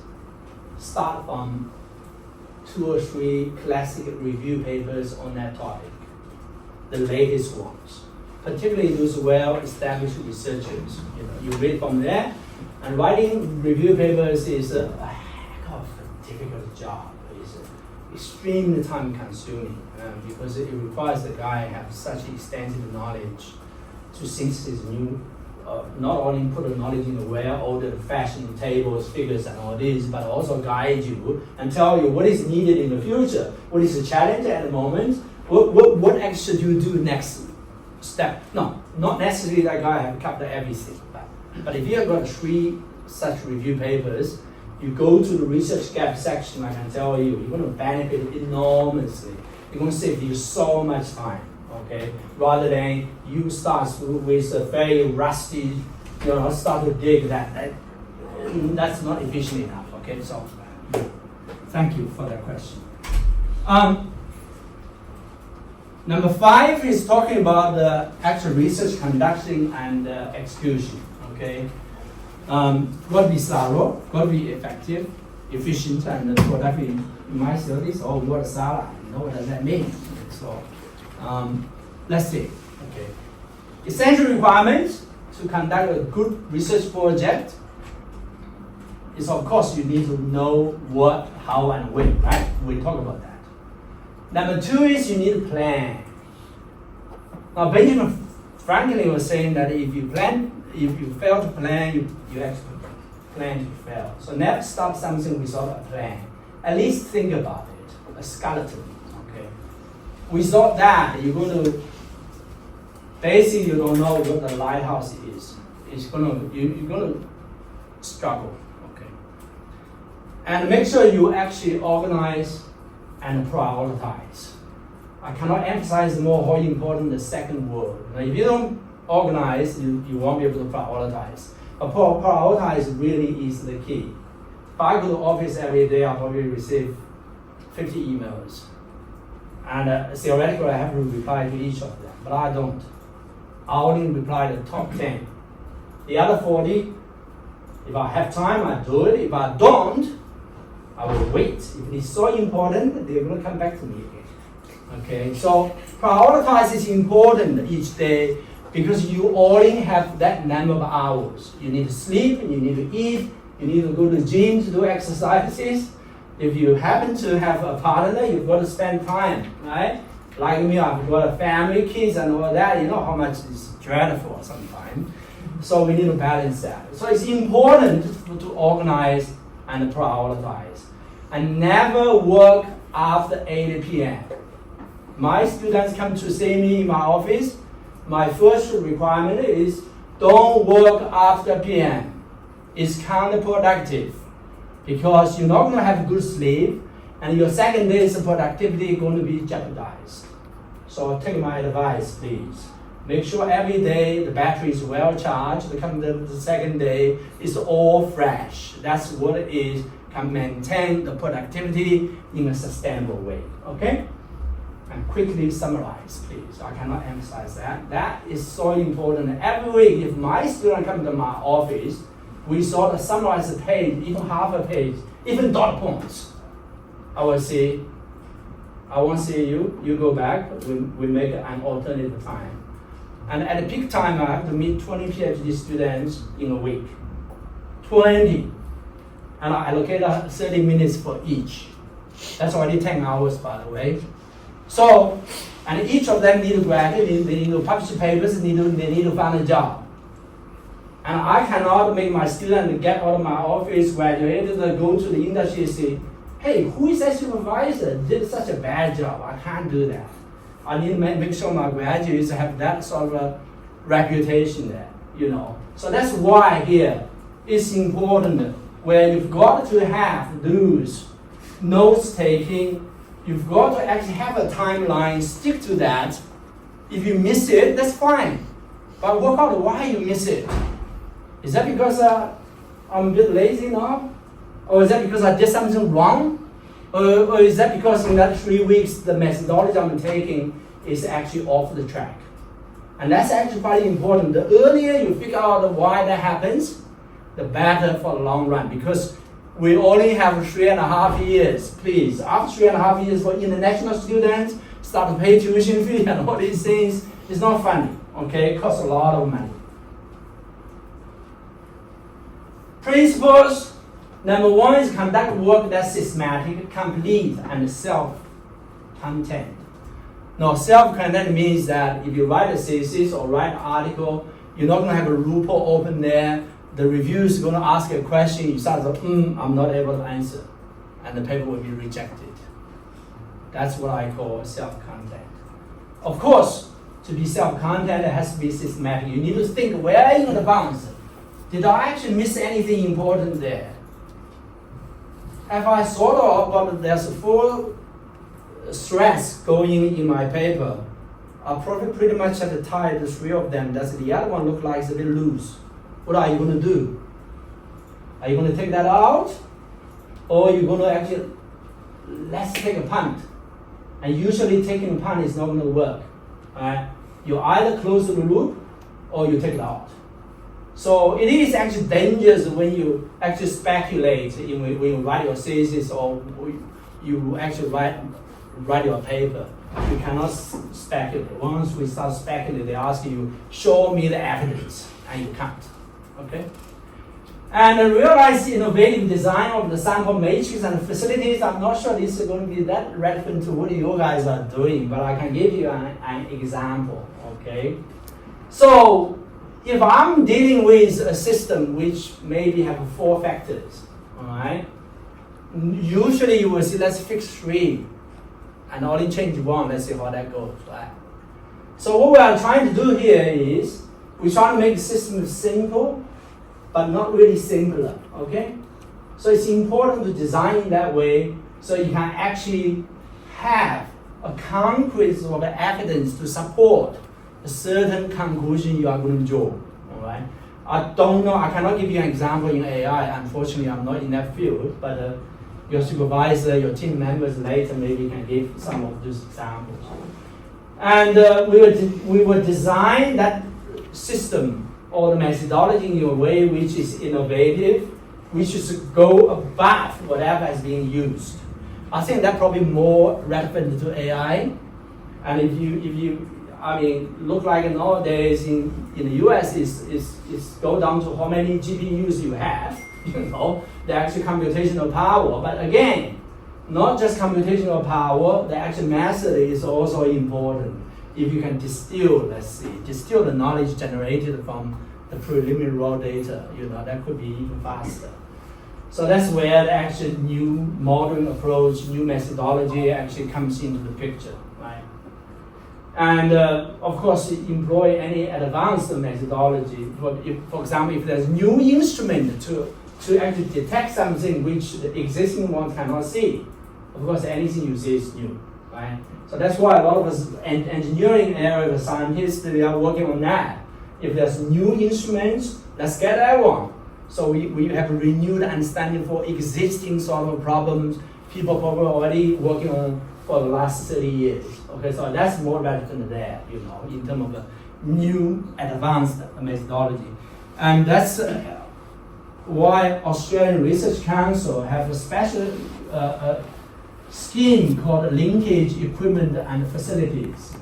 start from 2 or 3 classic review papers on that topic, the latest ones. Particularly those well-established researchers. You read from there, and writing review papers is a heck of a difficult job. It's extremely time-consuming because it requires the guy to have such extensive knowledge to synthesize new, not only put the knowledge in the well-ordered fashion, tables, figures, and all this, but also guide you and tell you what is needed in the future, what is the challenge at the moment, what action should you do next step. No, not necessarily that guy have covered everything. But if you have got 3 such review papers, you go to the research gap section, I can tell you, you're going to benefit enormously. You're going to save you so much time, okay? Rather than you start with a very rusty, start to dig that's not efficient enough, okay? So, thank you for that question. Number 5 is talking about the actual research conducting and execution. Okay, got to be thorough, got to be effective, efficient, and productive. In my studies, word salad. You know what does that mean? So let's see. Okay, essential requirements to conduct a good research project is, of course, you need to know what, how, and when. Right? We talk about that. Number 2 is you need to plan. Now, Benjamin Franklin was saying that if you fail to plan, you actually plan to fail. So never start something without a plan. At least think about it, a skeleton. Okay. Without that, you're going to basically you don't know what the lighthouse is. You're going to struggle. Okay. And make sure you actually organize and prioritize. I cannot emphasize more how important the second word. Now, if you don't organize, you won't be able to prioritize. But prioritize really is the key. If I go to the office every day, I'll probably receive 50 emails. And theoretically, I have to reply to each of them, but I don't. I only reply to the top 10. The other 40, if I have time, I do it. If I don't, I will wait. If it is so important, they're going to come back to me again. Okay, so prioritize is important each day because you only have that number of hours. You need to sleep, you need to eat, you need to go to the gym to do exercises. If you happen to have a partner, you've got to spend time, right? Like me, I've got a family, kids, and all that. You know how much it's dreadful sometimes. So we need to balance that. So it's important to organize and prioritize. And never work after 8 p.m. My students come to see me in my office. My first requirement is don't work after p.m. It's counterproductive because you're not going to have good sleep and your second day's productivity is going to be jeopardized. So take my advice, please. Make sure every day the battery is well charged. The second day is all fresh. That's what it is. Can maintain the productivity in a sustainable way. Okay? And quickly summarize, please. I cannot emphasize that. That is so important. Every week, if my student come to my office, we sort of summarize the page, even half a page, even dot points. I will say, I won't see you. You go back. We make an alternative time. And at the peak time, I have to meet 20 PhD students in a week. 20. And I allocate 30 minutes for each. That's already 10 hours, by the way. So, and each of them need to graduate, they need to publish papers, they need to find a job. And I cannot make my student get out of my office, graduate, go to the industry and say, hey, who is that supervisor? Did such a bad job. I can't do that. I need to make sure my graduates have that sort of a reputation there, you know. So that's why here it's important where you've got to have those notes taking. You've got to actually have a timeline, stick to that. If you miss it, that's fine. But work out why you miss it. Is that because I'm a bit lazy now? Or is that because I did something wrong? Or is that because in that 3 weeks, the methodology I'm taking is actually off the track? And that's actually very important. The earlier you figure out why that happens, the better for the long run. Because we only have 3.5 years, please. After 3.5 years for international students, start to pay tuition fee and all these things. It's not funny, okay? It costs a lot of money. Principles. Number 1 is conduct work that's systematic, complete, and self-content. Now, self-content means that if you write a thesis or write an article, you're not going to have a loophole open there. The reviewer is going to ask a question, you start to I'm not able to answer. And the paper will be rejected. That's what I call self-content. Of course, to be self-content, it has to be systematic. You need to think, where in the bounds? Did I actually miss anything important there? If I thought of, but there's a full stress going in my paper, I'll probably pretty much have to tie the 3 of them. Does the other one look like it's a bit loose? What are you going to do? Are you going to take that out? Or are you going to actually, let's take a punt. And usually taking a punt is not going to work. Right? You either close the loop or you take it out. So it is actually dangerous when you actually speculate when you write your thesis or you actually write your paper. You cannot speculate. Once we start speculating, they ask you, show me the evidence, and you can't. Okay? And realize innovative design of the sample matrix and facilities. I'm not sure this is going to be that relevant to what you guys are doing, but I can give you an example. Okay? So if I'm dealing with a system which maybe have 4 factors, all right? Usually you will see, let's fix 3 and only change 1. Let's see how that goes, right? So what we are trying to do here is we're trying to make the system simple, but not really simpler, okay? So it's important to design in that way so you can actually have a concrete sort of evidence to support a certain conclusion you are going to draw, all right? I don't know, I cannot give you an example in AI. Unfortunately, I'm not in that field, but your supervisor, your team members later maybe can give some of those examples. And we will design that system or the methodology in a way which is innovative, which is go above whatever is being used. I think that's probably more relevant to AI. And if you look like nowadays in the US is go down to how many GPUs you have, the actual computational power. But again, not just computational power, the actual method is also important. If you can distill the knowledge generated from the preliminary raw data, that could be even faster. So that's where the actual new modeling approach, new methodology actually comes into the picture, right? And of course, employ any advanced methodology. For example, if there's new instrument to actually detect something which the existing one cannot see, of course, anything you see is new, right? So that's why a lot of us engineering area, the scientists, they are working on that. If there's new instruments, let's get that one. So we have a renewed understanding for existing sort of problems people probably already working on for the last 30 years. Okay, so that's more relevant there, in terms of the new advanced methodology. And that's why Australian Research Council have a special scheme called Linkage Equipment and Facilities.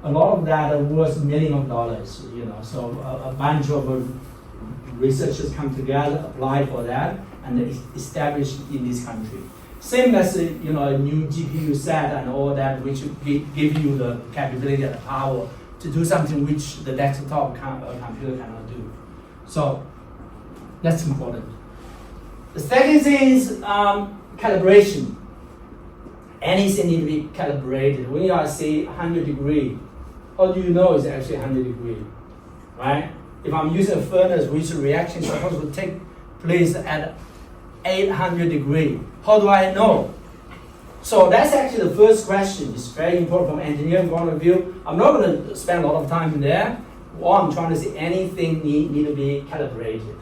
A lot of that worth millions of dollars, so a bunch of researchers come together, apply for that, and establish in this country. Same as a new GPU set and all that, which give you the capability and the power to do something which the desktop computer cannot do. So that's important. The second thing is calibration. Anything needs to be calibrated. When you say 100 degrees, how do you know it's actually 100 degrees, right? If I'm using a furnace which reaction is supposed to take place at 800 degrees, how do I know? So that's actually the first question. It's very important from engineering point of view. I'm not going to spend a lot of time in there. I'm trying to see anything need to be calibrated.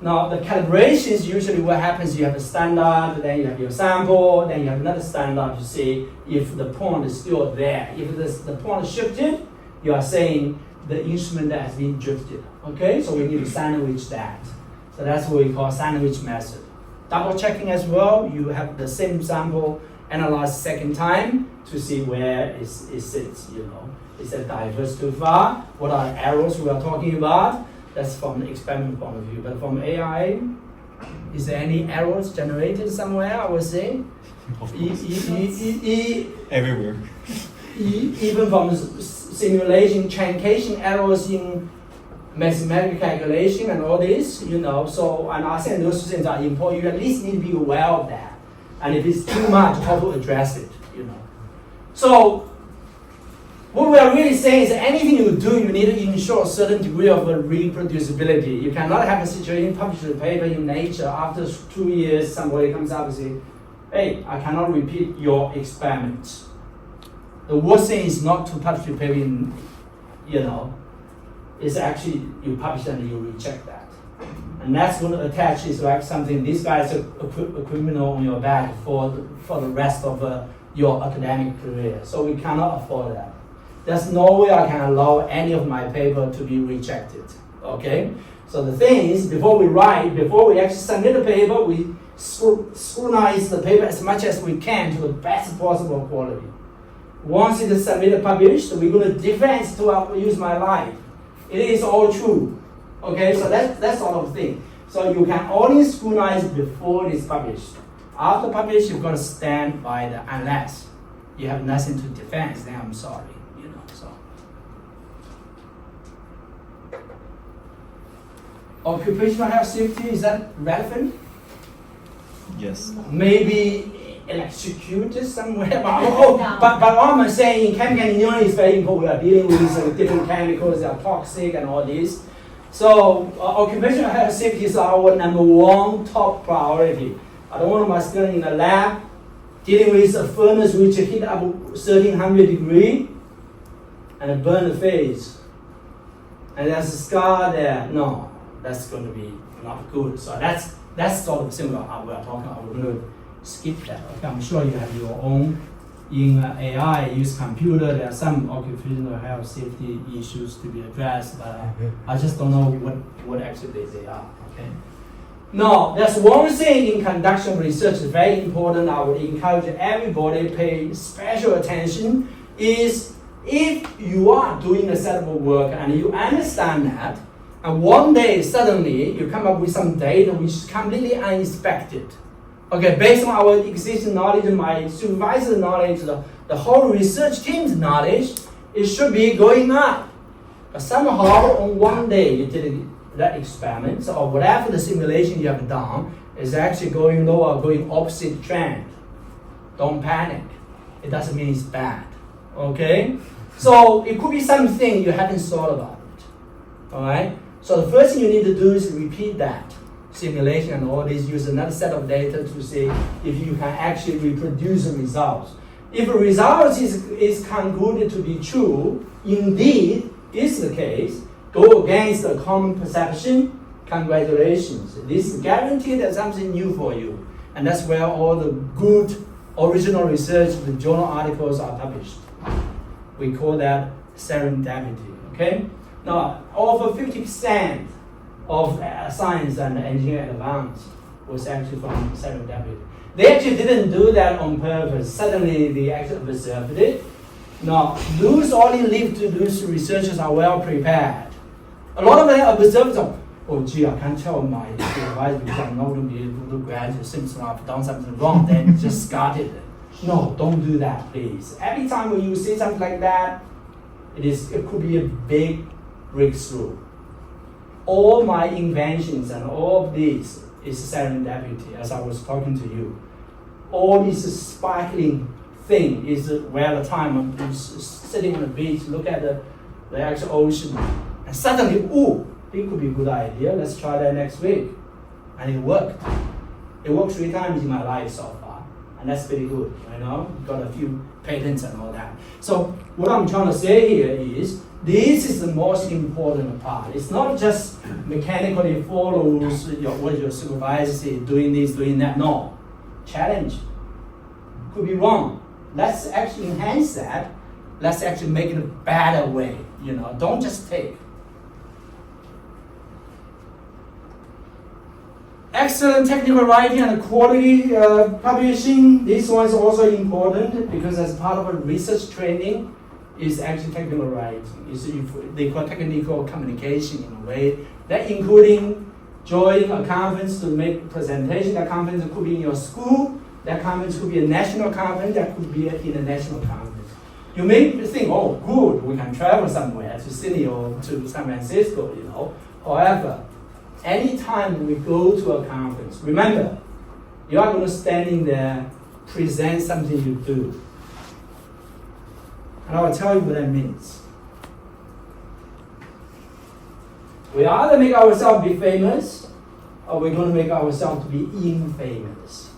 Now, the calibrations, usually what happens, you have a standard, then you have your sample, then you have another standard to see if the point is still there. If the point is shifted, you are saying the instrument that has been drifted. Okay, so we need to sandwich that. So that's what we call sandwich method. Double checking as well, you have the same sample analyzed second time to see where it sits, Is it diverse too far? What are the errors we are talking about? That's from the experiment point of view. But from AI, is there any errors generated somewhere, I would say? Everywhere. Even from simulation, truncation errors in mathematical calculation and all this, So, and I think those things are important. You at least need to be aware of that. And if it's too much, how to address it, So, what we are really saying is anything you do, you need to ensure a certain degree of reproducibility. You cannot have a situation, publish a paper in Nature, after 2 years, somebody comes up and says, hey, I cannot repeat your experiment. The worst thing is not to publish a paper in, it's actually you publish and you reject that. And that's going to attach is like something, this guy is a criminal on your back for the rest of your academic career. So we cannot afford that. There's no way I can allow any of my paper to be rejected, okay? So the thing is, before we actually submit the paper, we scrutinize the paper as much as we can to the best possible quality. Once it is submitted, published, we're going to defend to use my life. It is all true, okay? So that's sort of thing. So you can only scrutinize before it is published. After published, you've got to stand by the unless you have nothing to defend, then I'm sorry, so. Occupational health safety, is that relevant? Yes. Maybe electrocuted somewhere, but what I'm saying, chemical engineering is very important. We are dealing with different chemicals that are toxic and all this. So occupational health safety is our number one top priority. I don't want my student in the lab dealing with a furnace which heat up 1300 degrees and burn the face. And there's a scar there. No, that's going to be not good. So that's sort of similar how we are talking about. We're going to skip that. Okay, I'm sure you have your own. In AI, use computer, there are some occupational health safety issues to be addressed, but I just don't know what actually they are, okay? Now, there's one thing in conduction research is very important. I would encourage everybody to pay special attention is if you are doing a set of work and you understand that, and one day suddenly you come up with some data which is completely unexpected. Okay, based on our existing knowledge, my supervisor's knowledge, the whole research team's knowledge, it should be going up. But somehow on one day you did that experiment, or whatever the simulation you have done is actually going lower, going opposite trend. Don't panic. It doesn't mean it's bad. Okay? So it could be something you haven't thought about it. Alright? So the first thing you need to do is repeat that simulation and all this, use another set of data to see if you can actually reproduce the results. If the results is concluded to be true, indeed is the case, go against the common perception, congratulations. This is guaranteed that something new for you. And that's where all the good original research, the journal articles are published. We call that serendipity, okay? Now, over 50% of science and engineering advance was actually from serendipity. They actually didn't do that on purpose. Suddenly they actually observed it. Now, those only live to those researchers are well prepared. A lot of them observe them, oh gee, I can't tell my supervisor because I'm not going to be able to graduate since I've done something wrong, then just started it. No, don't do that, please. Every time when you say something like that, it could be a big breakthrough. All my inventions and all of this is serendipity, as I was talking to you. All this sparkling thing is where the time I'm sitting on the beach, look at the actual ocean, and suddenly, ooh, it could be a good idea. Let's try that next week. And it worked. It worked 3 times in my life so far. And that's pretty good, Got a few patents and all that. So what I'm trying to say here is, this is the most important part. It's not just mechanically follows what your supervisor says, doing this, doing that. No. Challenge. Could be wrong. Let's actually enhance that. Let's actually make it a better way. Don't just take. Excellent technical writing and quality publishing. This one is also important because as part of a research training, is actually technical writing. They call technical communication in a way. That including joining a conference to make presentation. That conference could be in your school. That conference could be a national conference. That could be an international conference. You may think, oh, good, we can travel somewhere to Sydney or to San Francisco, However, anytime we go to a conference, remember, you are going to stand in there, present something you do. And I will tell you what that means. We either make ourselves be famous, or we're going to make ourselves to be infamous.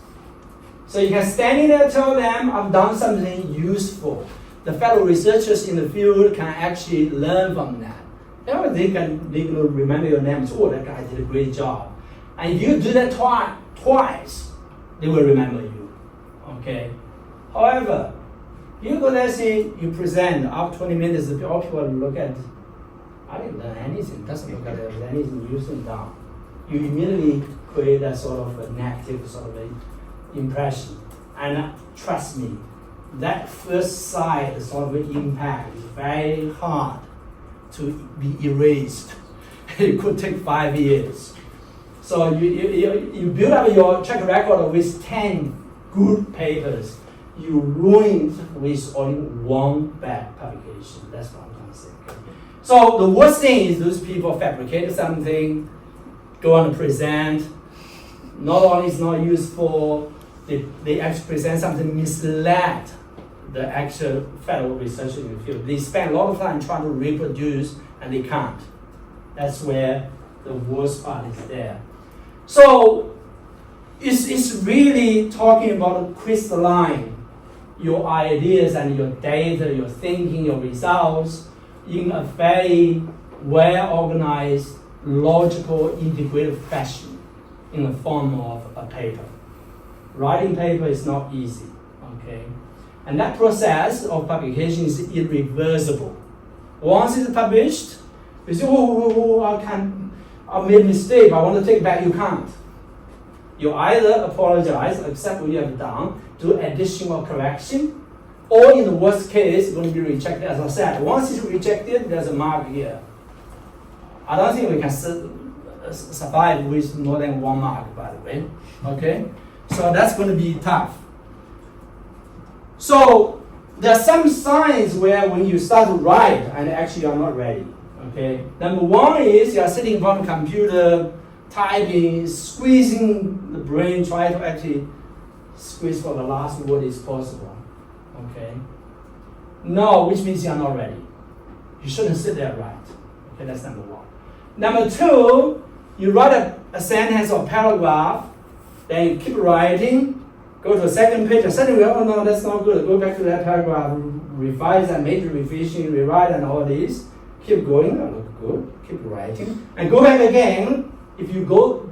So you can stand in there and tell them, I've done something useful. The fellow researchers in the field can actually learn from that. They can remember your name. Oh, that guy did a great job. And if you do that twice, they will remember you. Okay. However, you go there, see, you present, after 20 minutes, all people look at, I didn't learn anything, doesn't look at anything, you sit down. You immediately create a sort of a negative sort of a impression. And trust me, that first sight sort of impact is very hard to be erased. It could take 5 years. So you build up your track record with 10 good papers. You ruined with only one bad publication. That's what I'm trying to say. So the worst thing is those people fabricate something, go on to present. Not only is not useful, they actually present something misled the actual fellow researcher in the field. They spend a lot of time trying to reproduce and they can't. That's where the worst part is there. So it's really talking about crystalline your ideas and your data, your thinking, your results in a very well-organized, logical, integrated fashion in the form of a paper. Writing paper is not easy, okay? And that process of publication is irreversible. Once it's published, you say, I made a mistake, I want to take it back, you can't. You either apologize, accept what you have done, do additional correction, or in the worst case, it's going to be rejected. As I said, once it's rejected, there's a mark here. I don't think we can survive with more than 1 mark, by the way, okay? So that's going to be tough. So there are some signs where when you start to write and actually you're not ready. Okay. Number one is you're sitting in front of a computer, typing, squeezing the brain, trying to actually squeeze for the last word is possible. Okay. No, which means you're not ready. You shouldn't sit there and write. Okay, that's number one. Number two, you write a sentence or paragraph, then you keep writing, go to the second page, and suddenly, oh no, that's not good. Go back to that paragraph, revise and make the revision, rewrite and all this. Keep going, that looks good, keep writing. And go back again. If you go,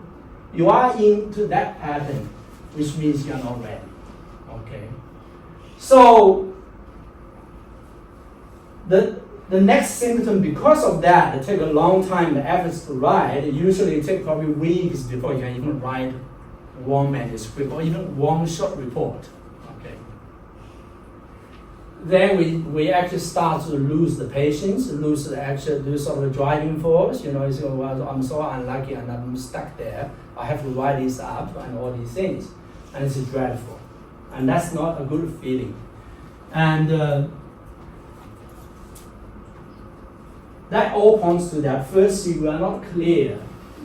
you are into that pattern, which means you're not ready. Okay. So the next symptom, because of that, it takes a long time, the efforts to write. Usually it takes probably weeks before you can even write one manuscript or even one short report. Okay. Then we actually start to lose the patience, lose sort of a driving force. You know, you say, oh, well, I'm so unlucky and I'm stuck there. I have to write this up and all these things. And it's dreadful. And that's not a good feeling. And that all points to that. Firstly, we are not clear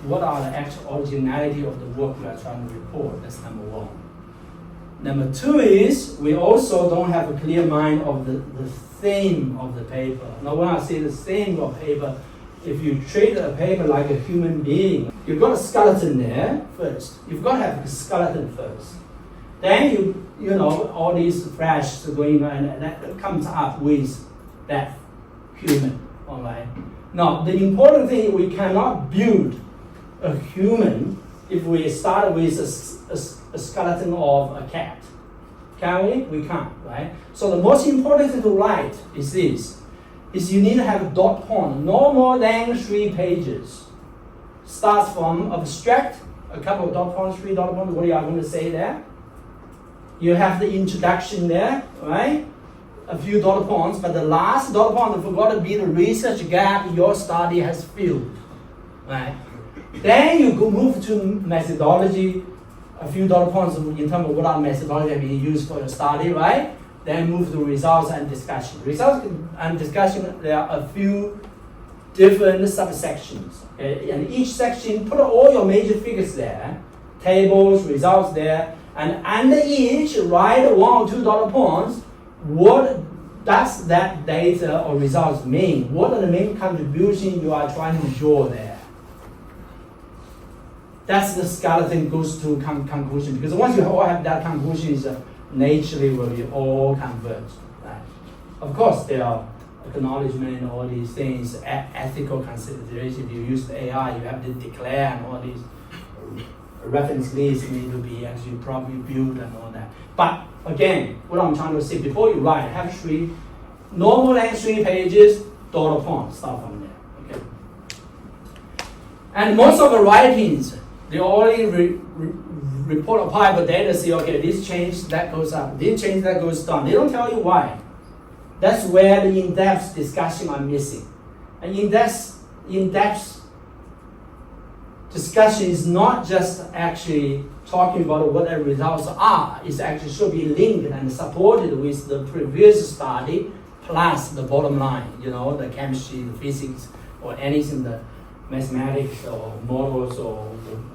what are the actual originality of the work we are trying to report. That's number one. Number two is we also don't have a clear mind of the theme of the paper. Now when I say the theme of paper, if you treat a paper like a human being, you've got a skeleton there first. You've got to have a skeleton first. Then you know, all these flesh going on, and that comes up with that human. All right. Now the important thing, we cannot build a human if we start with a skeleton of a cat. Can we? We can't, right? So the most important thing to write is this, is you need to have a dot point, no more than 3 pages. Starts from abstract, a couple of dot points, 3 dot points, what are you going to say there? You have the introduction there, right? A few dot points, but the last dot point forgot to be the research gap your study has filled, right? Then you go move to methodology, a few dot points in terms of what our methodology have been used for your study, right? Then move to results and discussion. Results and discussion, there are a few different subsections. Okay? And each section, put all your major figures there, tables, results there, and under each, write 1 or 2 dot points. What does that data or results mean? What are the main contributions you are trying to draw there? That's the skeleton goes to conclusion, because once you all have that conclusion, naturally will be all converge. Right? Of course, there are acknowledgement and all these things, ethical consideration. If you use the AI, you have to declare and all these reference list need to be actually properly built and all that. But again, what I'm trying to say, before you write, have normal length 3 pages, dollar point, start from there. Okay. And most of the writings, they only report a pile of data, say, okay, this change, that goes up, this change, that goes down. They don't tell you why. That's where the in-depth discussion are missing. And in-depth discussion is not just actually talking about what the results are. It actually should be linked and supported with the previous study plus the bottom line, the chemistry, the physics, or anything, the mathematics or models or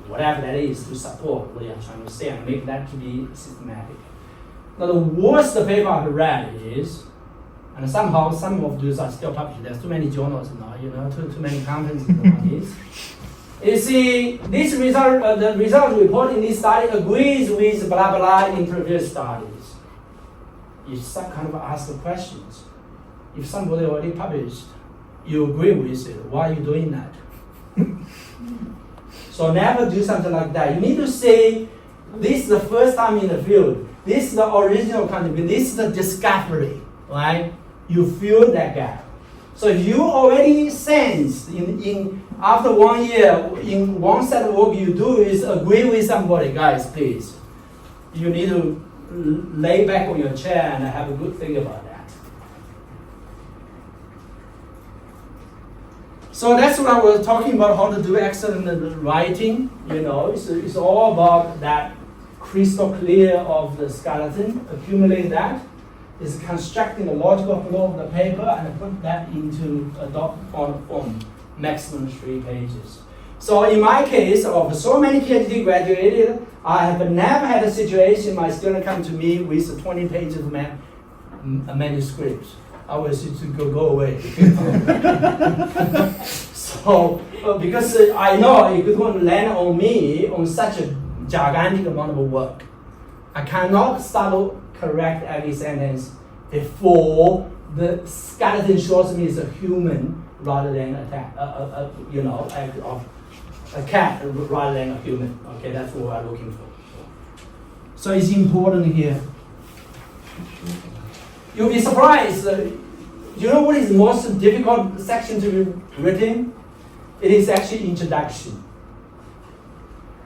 whatever that is to support what you're trying to say and make that to be systematic. Now the worst paper I've read is, and somehow some of those are still published, there's too many journals now, too many conferences on this. You see, this result, the result report in this study agrees with blah blah in previous studies. You some kind of ask the questions. If somebody already published, you agree with it. Why are you doing that? So never do something like that. You need to say, this is the first time in the field. This is the original contribution. This is the discovery, right? You fill that gap. So if you already sense in after 1 year, in one set of work you do is agree with somebody, guys, please. You need to lay back on your chair and have a good think about that. So that's what I was talking about, how to do excellent writing. It's all about that crystal clear of the skeleton, accumulate that. Is constructing the logical flow of the paper and put that into a document form, maximum 3 pages. So in my case, of so many PhD graduated, I have never had a situation my student come to me with 20 pages of manuscript. I was to go away. So because I know it could land on me on such a gigantic amount of work, I cannot start correct every sentence before the skeleton shows me is a human rather than a cat rather than a human. Okay, that's what we're looking for. So it's important here. You'll be surprised. You know what is the most difficult section to be written? It is actually introduction.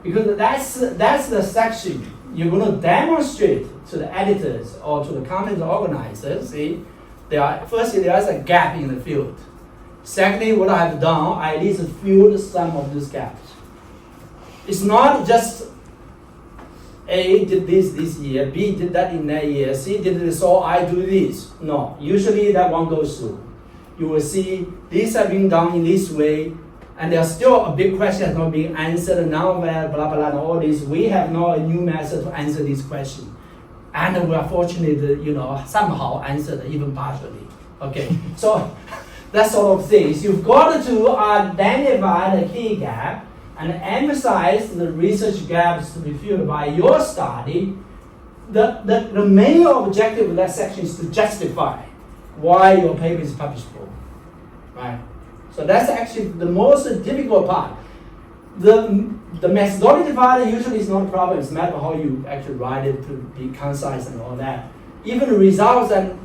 Because that's the section you're going to demonstrate to the editors or to the content organizers. See, firstly, there's a gap in the field. Secondly, what I have done, I at least filled some of these gaps. It's not just A did this year, B did that in that year, C did this, so I do this. No, usually that one goes through. You will see these have been done in this way, and there's still a big question not being answered now, blah, blah, blah, and all this. We have no new method to answer this question. And we are fortunate, somehow answered even partially. Okay, so that sort of things. You've got to identify the key gap and emphasize the research gaps to be filled by your study. The main objective of that section is to justify why your paper is publishable, right? So that's actually the most difficult part. The methodology part usually is not a problem. It's a matter of how you actually write it to be concise and all that. Even the results and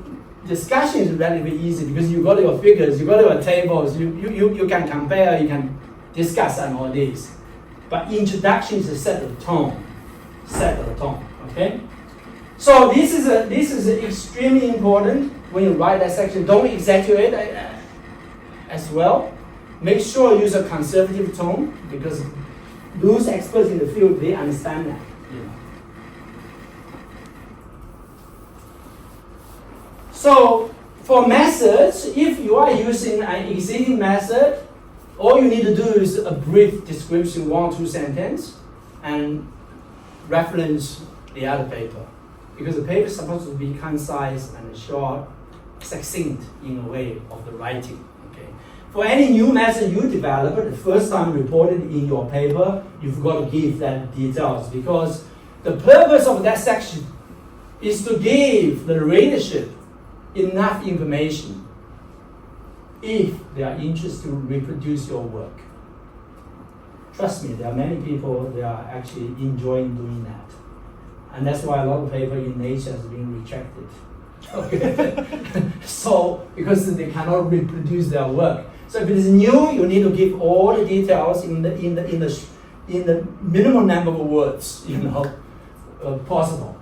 discussion is relatively easy because you got your figures, you got your tables, you can compare, you can discuss and all this. But introduction is a set of tone, okay? So this is extremely important when you write that section. Don't exaggerate as well. Make sure you use a conservative tone because those experts in the field, they understand that. So for methods, if you are using an existing method, all you need to do is a brief description, 1 or 2 sentences, and reference the other paper. Because the paper is supposed to be concise and short, succinct in a way of the writing. Okay. For any new method you develop, the first time reported in your paper, you've got to give that details because the purpose of that section is to give the readership enough information if they are interested to reproduce your work. trust me, there are many people, they are actually enjoying doing that. And that's why a lot of paper in Nature has been rejected. Okay. So, because they cannot reproduce their work. So if it is new, you need to give all the details in the minimum number of words, possible.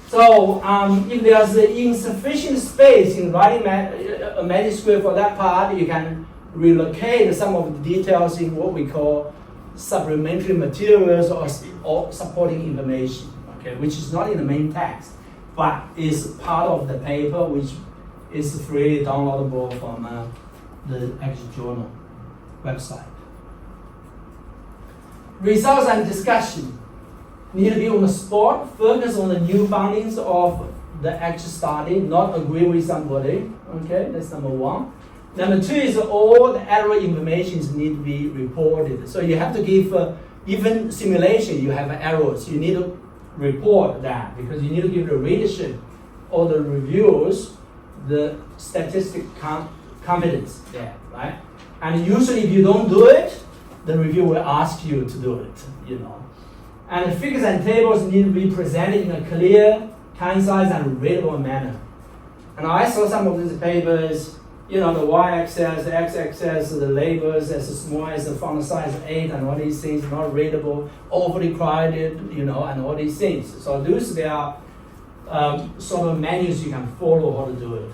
So if there's insufficient space in writing a manuscript for that part, you can relocate some of the details in what we call supplementary materials or supporting information, okay, which is not in the main text, but is part of the paper, which is freely downloadable from the actual journal website. Results and discussion need to be on the spot, focus on the new findings of the actual study, not agree with somebody. Okay, that's number one. Number two is all the error informations need to be reported. So you have to give, even simulation, you have errors. You need to report that because you need to give the readership or the reviewers the statistic confidence there, right? And usually if you don't do it, the reviewer will ask you to do it, And the figures and tables need to be presented in a clear, concise, and readable manner. And I saw some of these papers, the y-axis, the x-axis, the labels as small as the font size 8 and all these things, not readable, overly crowded, and all these things. So they are sort of menus you can follow how to do it.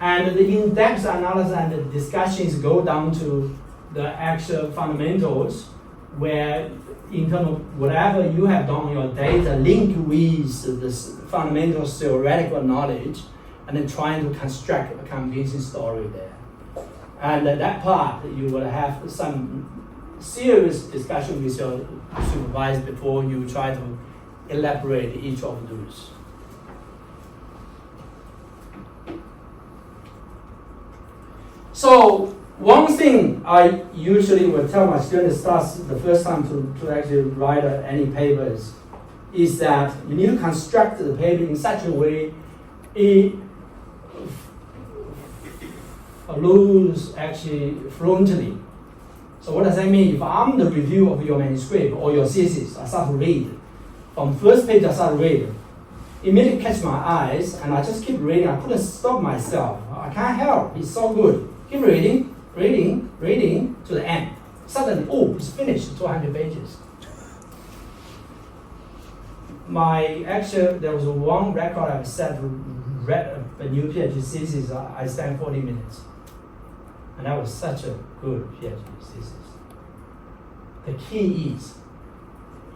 And the in-depth analysis and the discussions go down to the actual fundamentals, where in terms of whatever you have done on your data, link with this fundamental theoretical knowledge, and then trying to construct a convincing story there. And that part, you will have some serious discussion with your supervisor before you try to elaborate each of those. So one thing I usually will tell my students starts the first time to actually write any papers is that you need to construct the paper in such a way it flows actually fluently. So what does that mean? If I'm the review of your manuscript or your thesis, I start to read. From first page I start to read. Immediately catch my eyes and I just keep reading. I couldn't stop myself. I can't help. It's so good. Keep reading to the end. Suddenly, it's finished, 200 pages. There was one record I set, read a new PhD thesis, I spent 40 minutes. And that was such a good PhD thesis. The key is,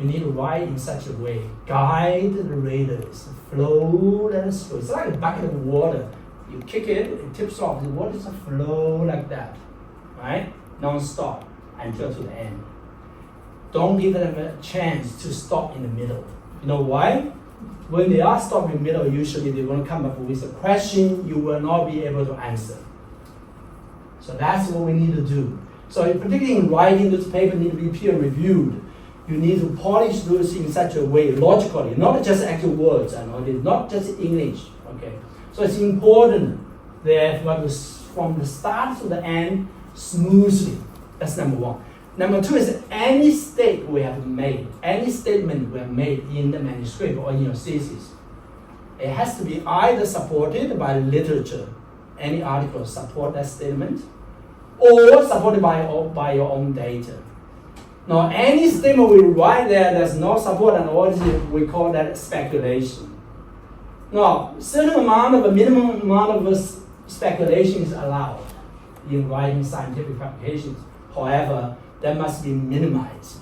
you need to write in such a way, guide the readers, flow them through. It's like a bucket of water. You kick it, it tips off, the water just flow like that, right? Non-stop until to the end. Don't give them a chance to stop in the middle. You know why? When they are stopped in the middle, usually they're going to come up with a question you will not be able to answer. So that's what we need to do. So particularly in writing, this paper need to be peer reviewed. You need to polish those in such a way, logically, not just actual words, and not just English, okay? So it's important that you have to, from the start to the end, smoothly. That's number one. Number two is any statement we have made in the manuscript or in your thesis, it has to be either supported by literature, any article support that statement, or supported by your own data. Now, any statement we write there's no support and all this, we call that speculation. Now, minimum amount of speculation is allowed in writing scientific publications. However, that must be minimized.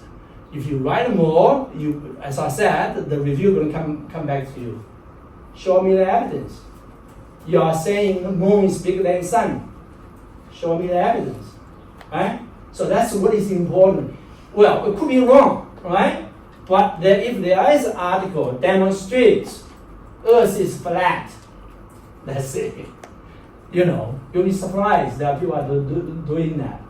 If you write more, as I said, the review will come back to you. Show me the evidence. You are saying the moon is bigger than the sun. Show me the evidence, right? So that's what is important. Well, it could be wrong, right? But if there is an article demonstrates Earth is flat, let's say, you'll be surprised that people are doing that.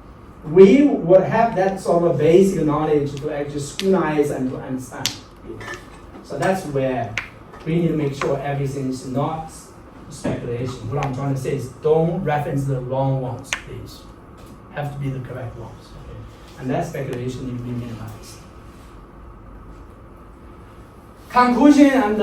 We would have that sort of basic knowledge to actually scrutinize and to understand. So that's where we need to make sure everything is not speculation. What I'm trying to say is don't reference the wrong ones, please. have to be the correct ones. Okay? And that speculation needs to be minimized. Conclusion and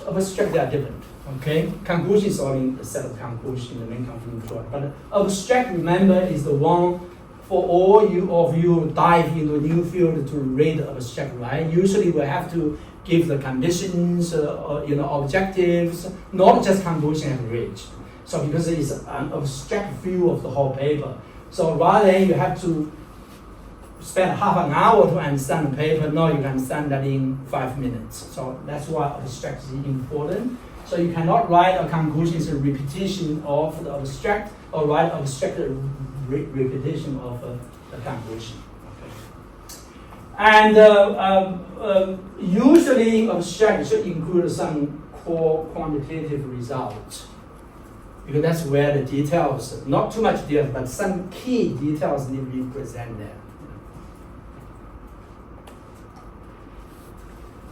abstract are different. Okay, conclusion is only a set of conclusion, the main conclusion thought. But abstract, remember, is the one for all of you dive into a new field to read abstract, right? Usually we have to give the conditions, objectives, not just conclusion and reach. So because it is an abstract view of the whole paper. So rather than you have to spend half an hour to understand the paper, now you can understand that in 5 minutes. So that's why abstract is important. So you cannot write a conclusion as a repetition of the abstract, or write abstract repetition of the conclusion. Okay. And usually abstract should include some core quantitative results, because that's where the details, not too much details, but some key details need to be presented there.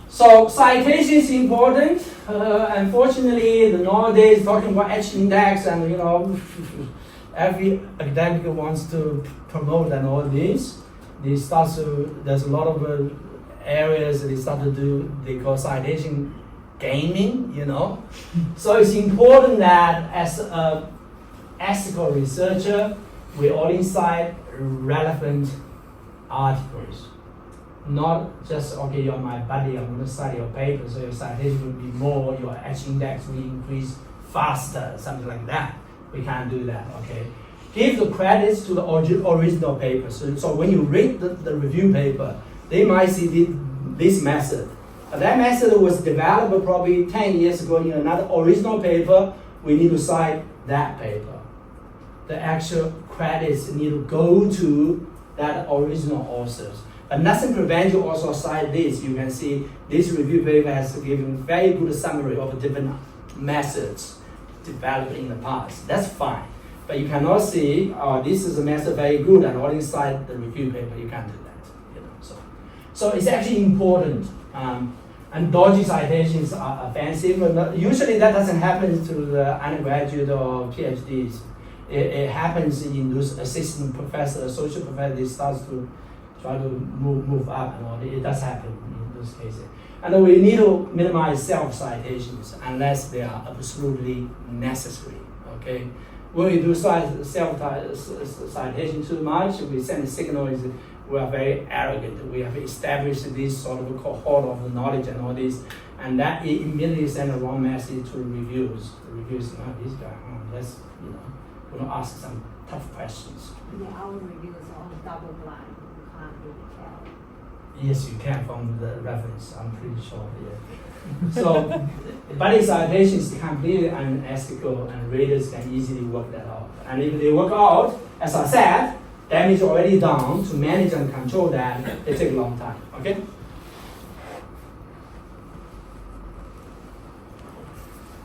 So citation is important. Unfortunately, nowadays talking about H index and every academic wants to promote and all this. There's a lot of areas they start to do. They call citation gaming. So it's important that as an ethical researcher, we only cite relevant articles. Not just, okay, you're my buddy, I'm going to cite your paper, so your citation will be more, your H index will increase faster, something like that. We can't do that, okay? Give the credits to the original paper. So when you read the review paper, they might see this method. But that method was developed probably 10 years ago in another original paper. We need to cite that paper. The actual credits need to go to that original authors. But nothing prevents you also cite this. You can see this review paper has given very good summary of different methods developed in the past. That's fine. But you cannot see, this is a method very good and only cite the review paper. You can't do that. So it's actually important. And dodgy citations are offensive. Usually that doesn't happen to the undergraduate or PhDs. It happens in those assistant professor, associate professor, they start to try to move up and all. It does happen in those cases. And we need to minimize self-citations unless they are absolutely necessary, okay? When we do self-citation too much, we send a signal is we are very arrogant. We have established this sort of cohort of knowledge and all this, and that immediately sends a wrong message to reviews. The reviews, this guy, let's, going to ask some tough questions. Yeah, our reviews are double blind. Yes, you can from the reference, I'm pretty sure. Yeah. So, buddy citation is completely unethical and readers can easily work that out. And if they work out, as I said, damage already done. To manage and control that, it takes a long time, okay?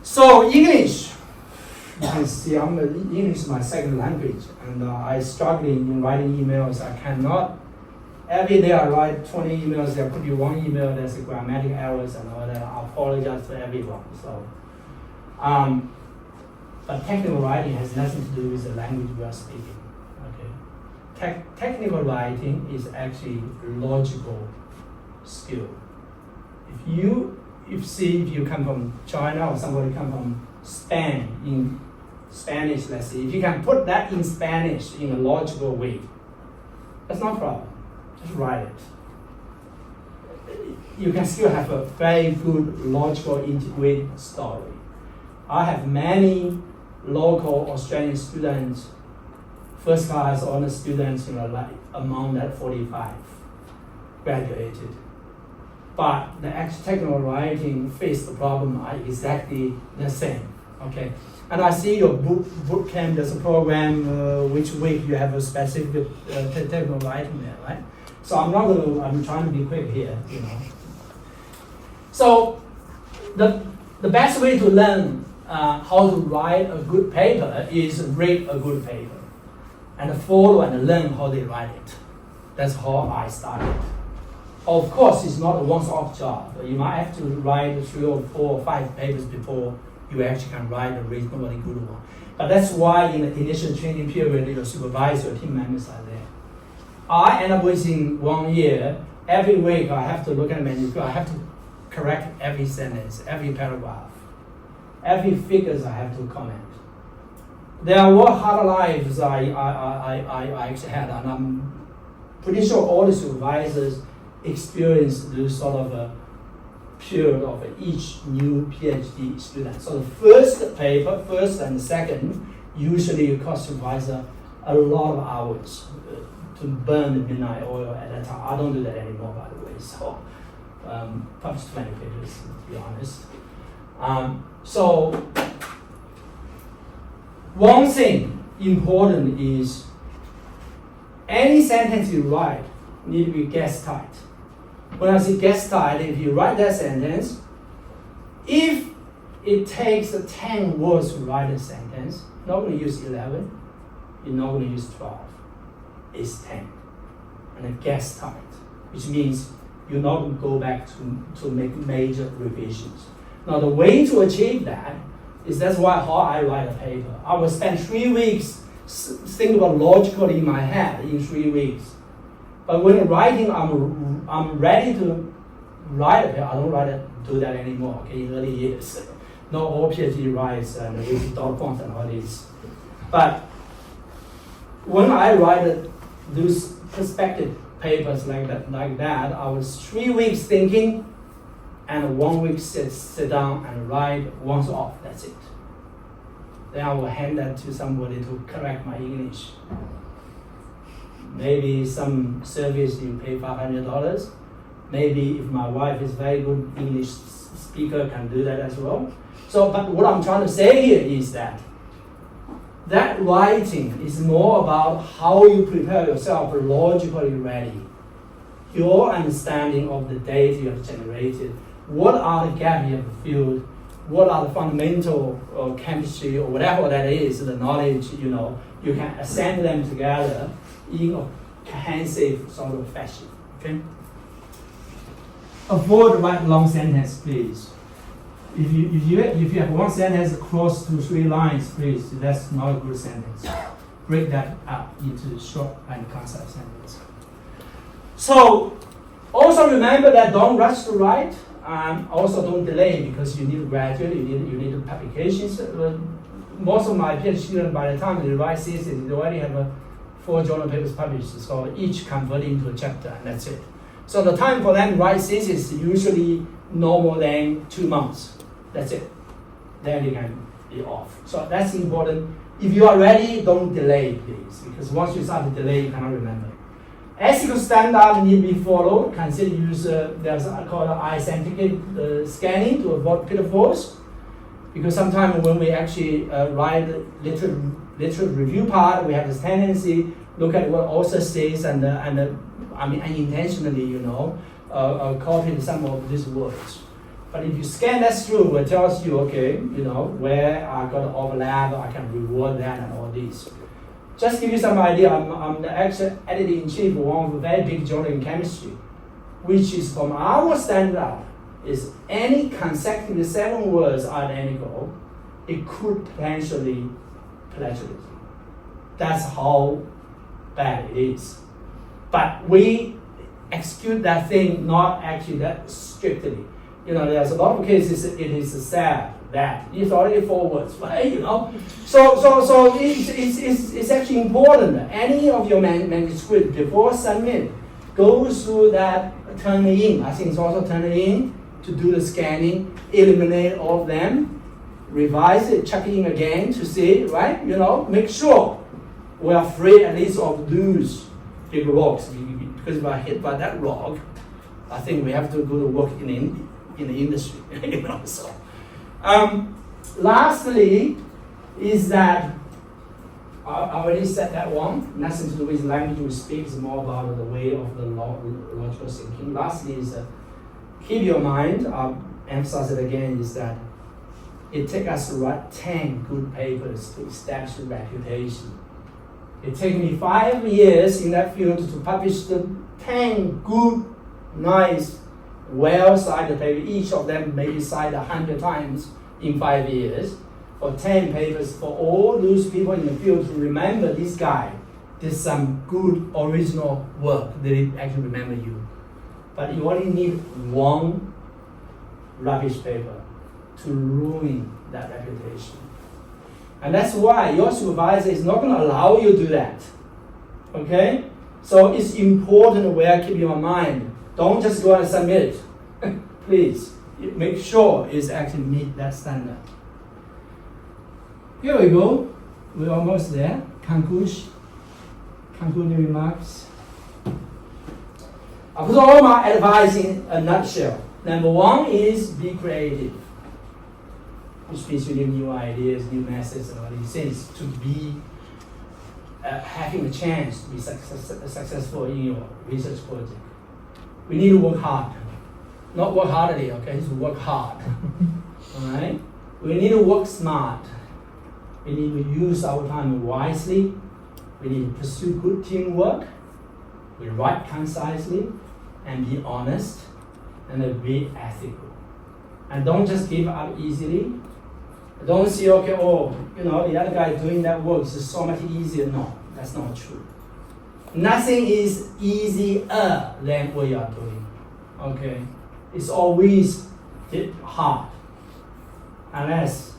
So, English. You can see English is my second language, and I struggling in writing emails. I cannot. Every day I write 20 emails. There could be one email that's grammatical errors and all that. I apologize to everyone. So, but technical writing has nothing to do with the language we are speaking. Okay, technical writing is actually logical skill. If you come from China or somebody come from Spain in Spanish, let's say, if you can put that in Spanish in a logical way, that's no problem. Just write it. You can still have a very good logical integrated story. I have many local Australian students, first class honors students, like among that 45 graduated. But the actual technical writing faced the problem are exactly the same. Okay, and I see your BootCamp, there's a program which week you have a specific technical writing there, right? So I'm trying to be quick here, So the best way to learn how to write a good paper is read a good paper and follow and learn how they write it. That's how I started. Of course, it's not a one-off job. You might have to write 3 or 4 or 5 papers before you actually can write a reasonably good one. But that's why in the initial training period, your supervisor, your team members are there. I end up within 1 year, every week I have to look at the manuscript, I have to correct every sentence, every paragraph, every figures I have to comment. There were hard lives I actually had, and I'm pretty sure all the supervisors experience this sort of a period of each new PhD student. So the first paper, first and second, usually you cost supervisor a lot of hours to burn the midnight oil at that time. I don't do that anymore, by the way. So published 20 pages, to be honest. So one thing important is any sentence you write need to be guess tight. When I say guess tight, if you write that sentence, if it takes 10 words to write a sentence, you're not going to use 11, you're not going to use 12. It's 10. And then guess tight, which means you're not going to go back to make major revisions. Now the way to achieve that is that's how I write a paper. I will spend 3 weeks think about logically in my head in 3 weeks. But when writing, I'm ready to write a paper. I don't do that anymore. Okay, in early years, not all PhD writes and with dot points and all this. But when I write those perspective papers like that, I was 3 weeks thinking, and 1 week sit down and write once off. That's it. Then I will hand that to somebody to correct my English. Maybe some service you pay $500. Maybe if my wife is very good English speaker, can do that as well. So, but what I'm trying to say here is that writing is more about how you prepare yourself logically ready. Your understanding of the data you have generated, what are the gaps you have filled, what are the fundamental chemistry or whatever that is, the knowledge, you can assemble them together in a cohesive sort of fashion. Okay? Avoid writing long sentence, please. If you have one sentence across to 3 lines, please, that's not a good sentence. Break that up into short and concise sentences. So, also remember that don't rush to write. Also don't delay because you need to graduate, you need publications. Most of my PhD students, by the time they write thesis, they already have 4 journal papers published, so each converted into a chapter, and that's it. So the time for them to write thesis is usually no more than 2 months. That's it. Then you can be off. So that's important. If you are ready, don't delay, please, because once you start to delay, you cannot remember. Ethical standards need to be followed. Consider use there's called eye scientific scanning to avoid pitfalls. Because sometimes when we actually write literature review part, we have this tendency look at what author says and unintentionally, copy some of these words. But if you scan that through, it tells you, okay, where I got an overlap, I can reward that and all this. Just give you some idea, I'm the actual editor-in-chief of one of a very big journal in chemistry, which is from our standard, is any consecutive 7 words identical, it could potentially plagiarism. That's how bad it is. But we execute that thing not actually that strictly. There's a lot of cases it is sad that it's already 4 words, right? So it's actually important. Any of your manuscript before submit, go through that turning in. I think it's also turning in to do the scanning, eliminate all of them, revise it, check in again to see, right? Make sure we are free at least of those big rocks. Because if I hit by that rock, I think we have to go to work in the industry. So. Lastly, is that I already said that one. Nothing to do with language we speak. It's more about the way of the logical thinking. Lastly, is keep your mind. I'll emphasize it again. Is that it takes us to write 10 good papers to establish a reputation. It took me 5 years in that field to publish the 10 good, nice, well-cited papers. Each of them maybe cited 100 times in 5 years. for 10 papers for all those people in the field to remember this guy did some good original work. They actually remember you. But you only need one rubbish paper to ruin that reputation. And that's why your supervisor is not going to allow you to do that. Okay? So it's important where keep your mind. Don't just go and submit. Please, make sure it's actually meet that standard. Here we go. We're almost there. Conclusion remarks. I put all my advice in a nutshell. Number one is be creative, which means you need new ideas, new methods, and all these things to be having a chance to be successful in your research project. We need to work hard. Not work hardly, okay? It's work hard. Alright? We need to work smart. We need to use our time wisely. We need to pursue good teamwork. We write concisely and be honest and be ethical. And don't just give up easily. Don't say, okay, the other guy doing that work is so much easier. No, that's not true. Nothing is easier than what you are doing. Okay? It's always hard. Unless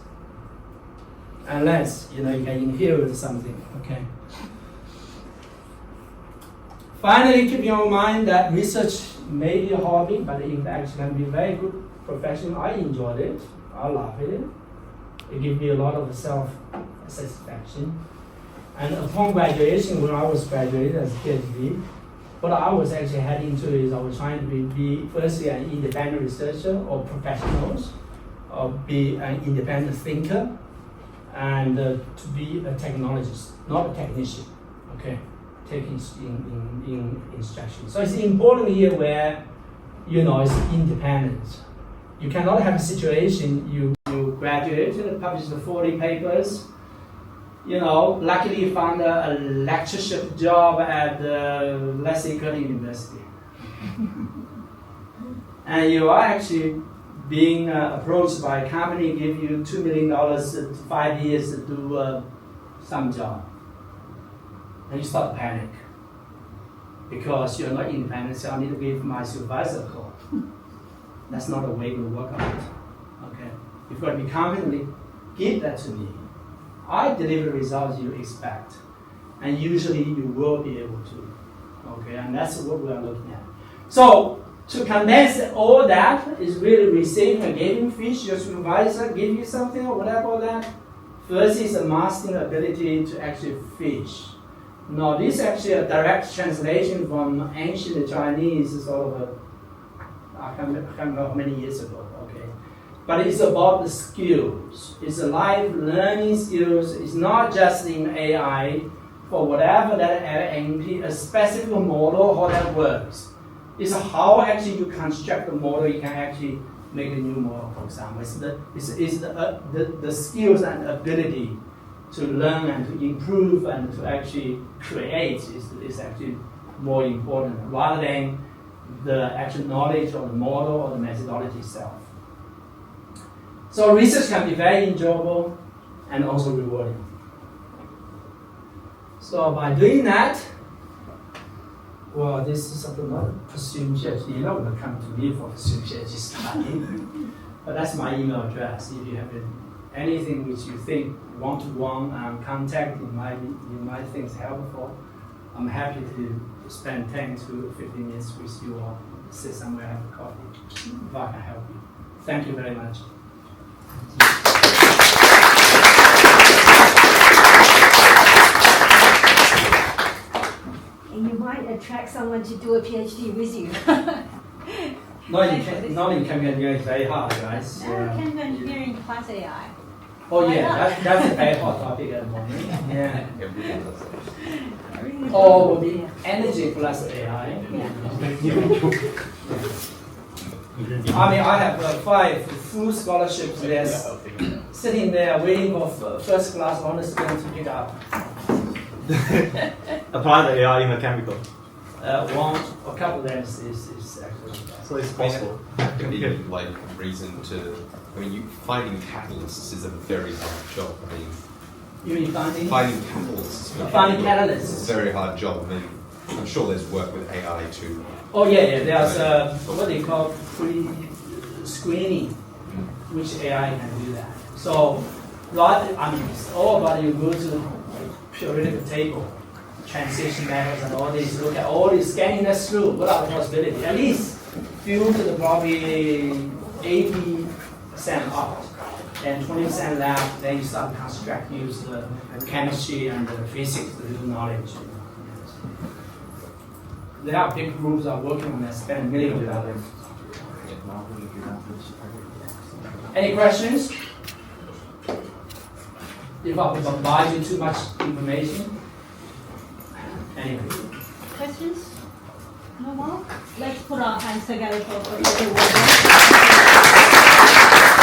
you can inherit something. Okay? Finally, keep in your mind that research may be a hobby, but it actually can be a very good profession. I enjoyed it. I love it. It gives me a lot of self-satisfaction. And upon graduation, when I was graduated as a PhD, what I was actually heading to is I was trying to be firstly an independent researcher or professionals, or be an independent thinker, and to be a technologist, not a technician. Okay, taking in instruction. So it's important here where it's independence. You cannot have a situation you graduate and publish the 40 papers. Luckily you found a lectureship job at Leslie University. And you are actually being approached by a company, give you $2 million, 5 years to do some job. And you start to panic. Because you're not independent, so I need to give my supervisor a call. That's not a way to work on it. Okay? You've got to be confidently, give that to me. I deliver the results you expect. And usually you will be able to. Okay, and that's what we are looking at. So, to condense all that is really receiving a giving fish, your supervisor give you something or whatever that. First is a mastering ability to actually fish. Now, this is actually a direct translation from ancient Chinese, sort of I can't remember how many years ago, okay? But it's about the skills. It's a life learning skills. It's not just in AI, for whatever that NLP, a specific model, how that works. It's how actually you construct the model, you can actually make a new model, for example. It's the skills and ability to learn and to improve and to actually create is actually more important rather than the actual knowledge or the model or the methodology itself. So research can be very enjoyable and also rewarding. So by doing that, well, this is something not pursuing PhD. You're not going to come to me for pursuing PhD study. But that's my email address. If you have anything which you think one-to-one contact, you might think is helpful, I'm happy to spend 10 to 15 minutes with you or sit somewhere, have a coffee, if I can help you. Thank you very much. And you might attract someone to do a PhD with you. Not in chemical engineering, it's very hard, guys. Chemical engineering plus AI. Oh yeah, that's a very hot topic at the moment. Yeah. Or will be energy plus AI. I mean, I have 5 full scholarships there, sitting there waiting for first class honor students to pick up. Apply the AI in the chemical. one or couple of them is actually. So it's I mean, possible. that could be like a reason to. I mean, finding catalysts is a very hard job. I mean, You mean finding? finding catalysts. Finding It's catalysts. a very hard job. I mean, I'm sure there's work with AI too. Oh yeah. There's what they call pre-screening, which AI can do that. So, it's all about you go to the periodic table, transition methods, and all these. Look at all these, scanning that through. What are the possibilities? At least filter the probably 80% out, and 20% left. Then you start to construct, use the chemistry and the physics, the knowledge. There are big groups that are working on that, spend millions of dollars. Any questions? If I provide you too much information? Anyway. Questions? No more? Let's put our hands together for the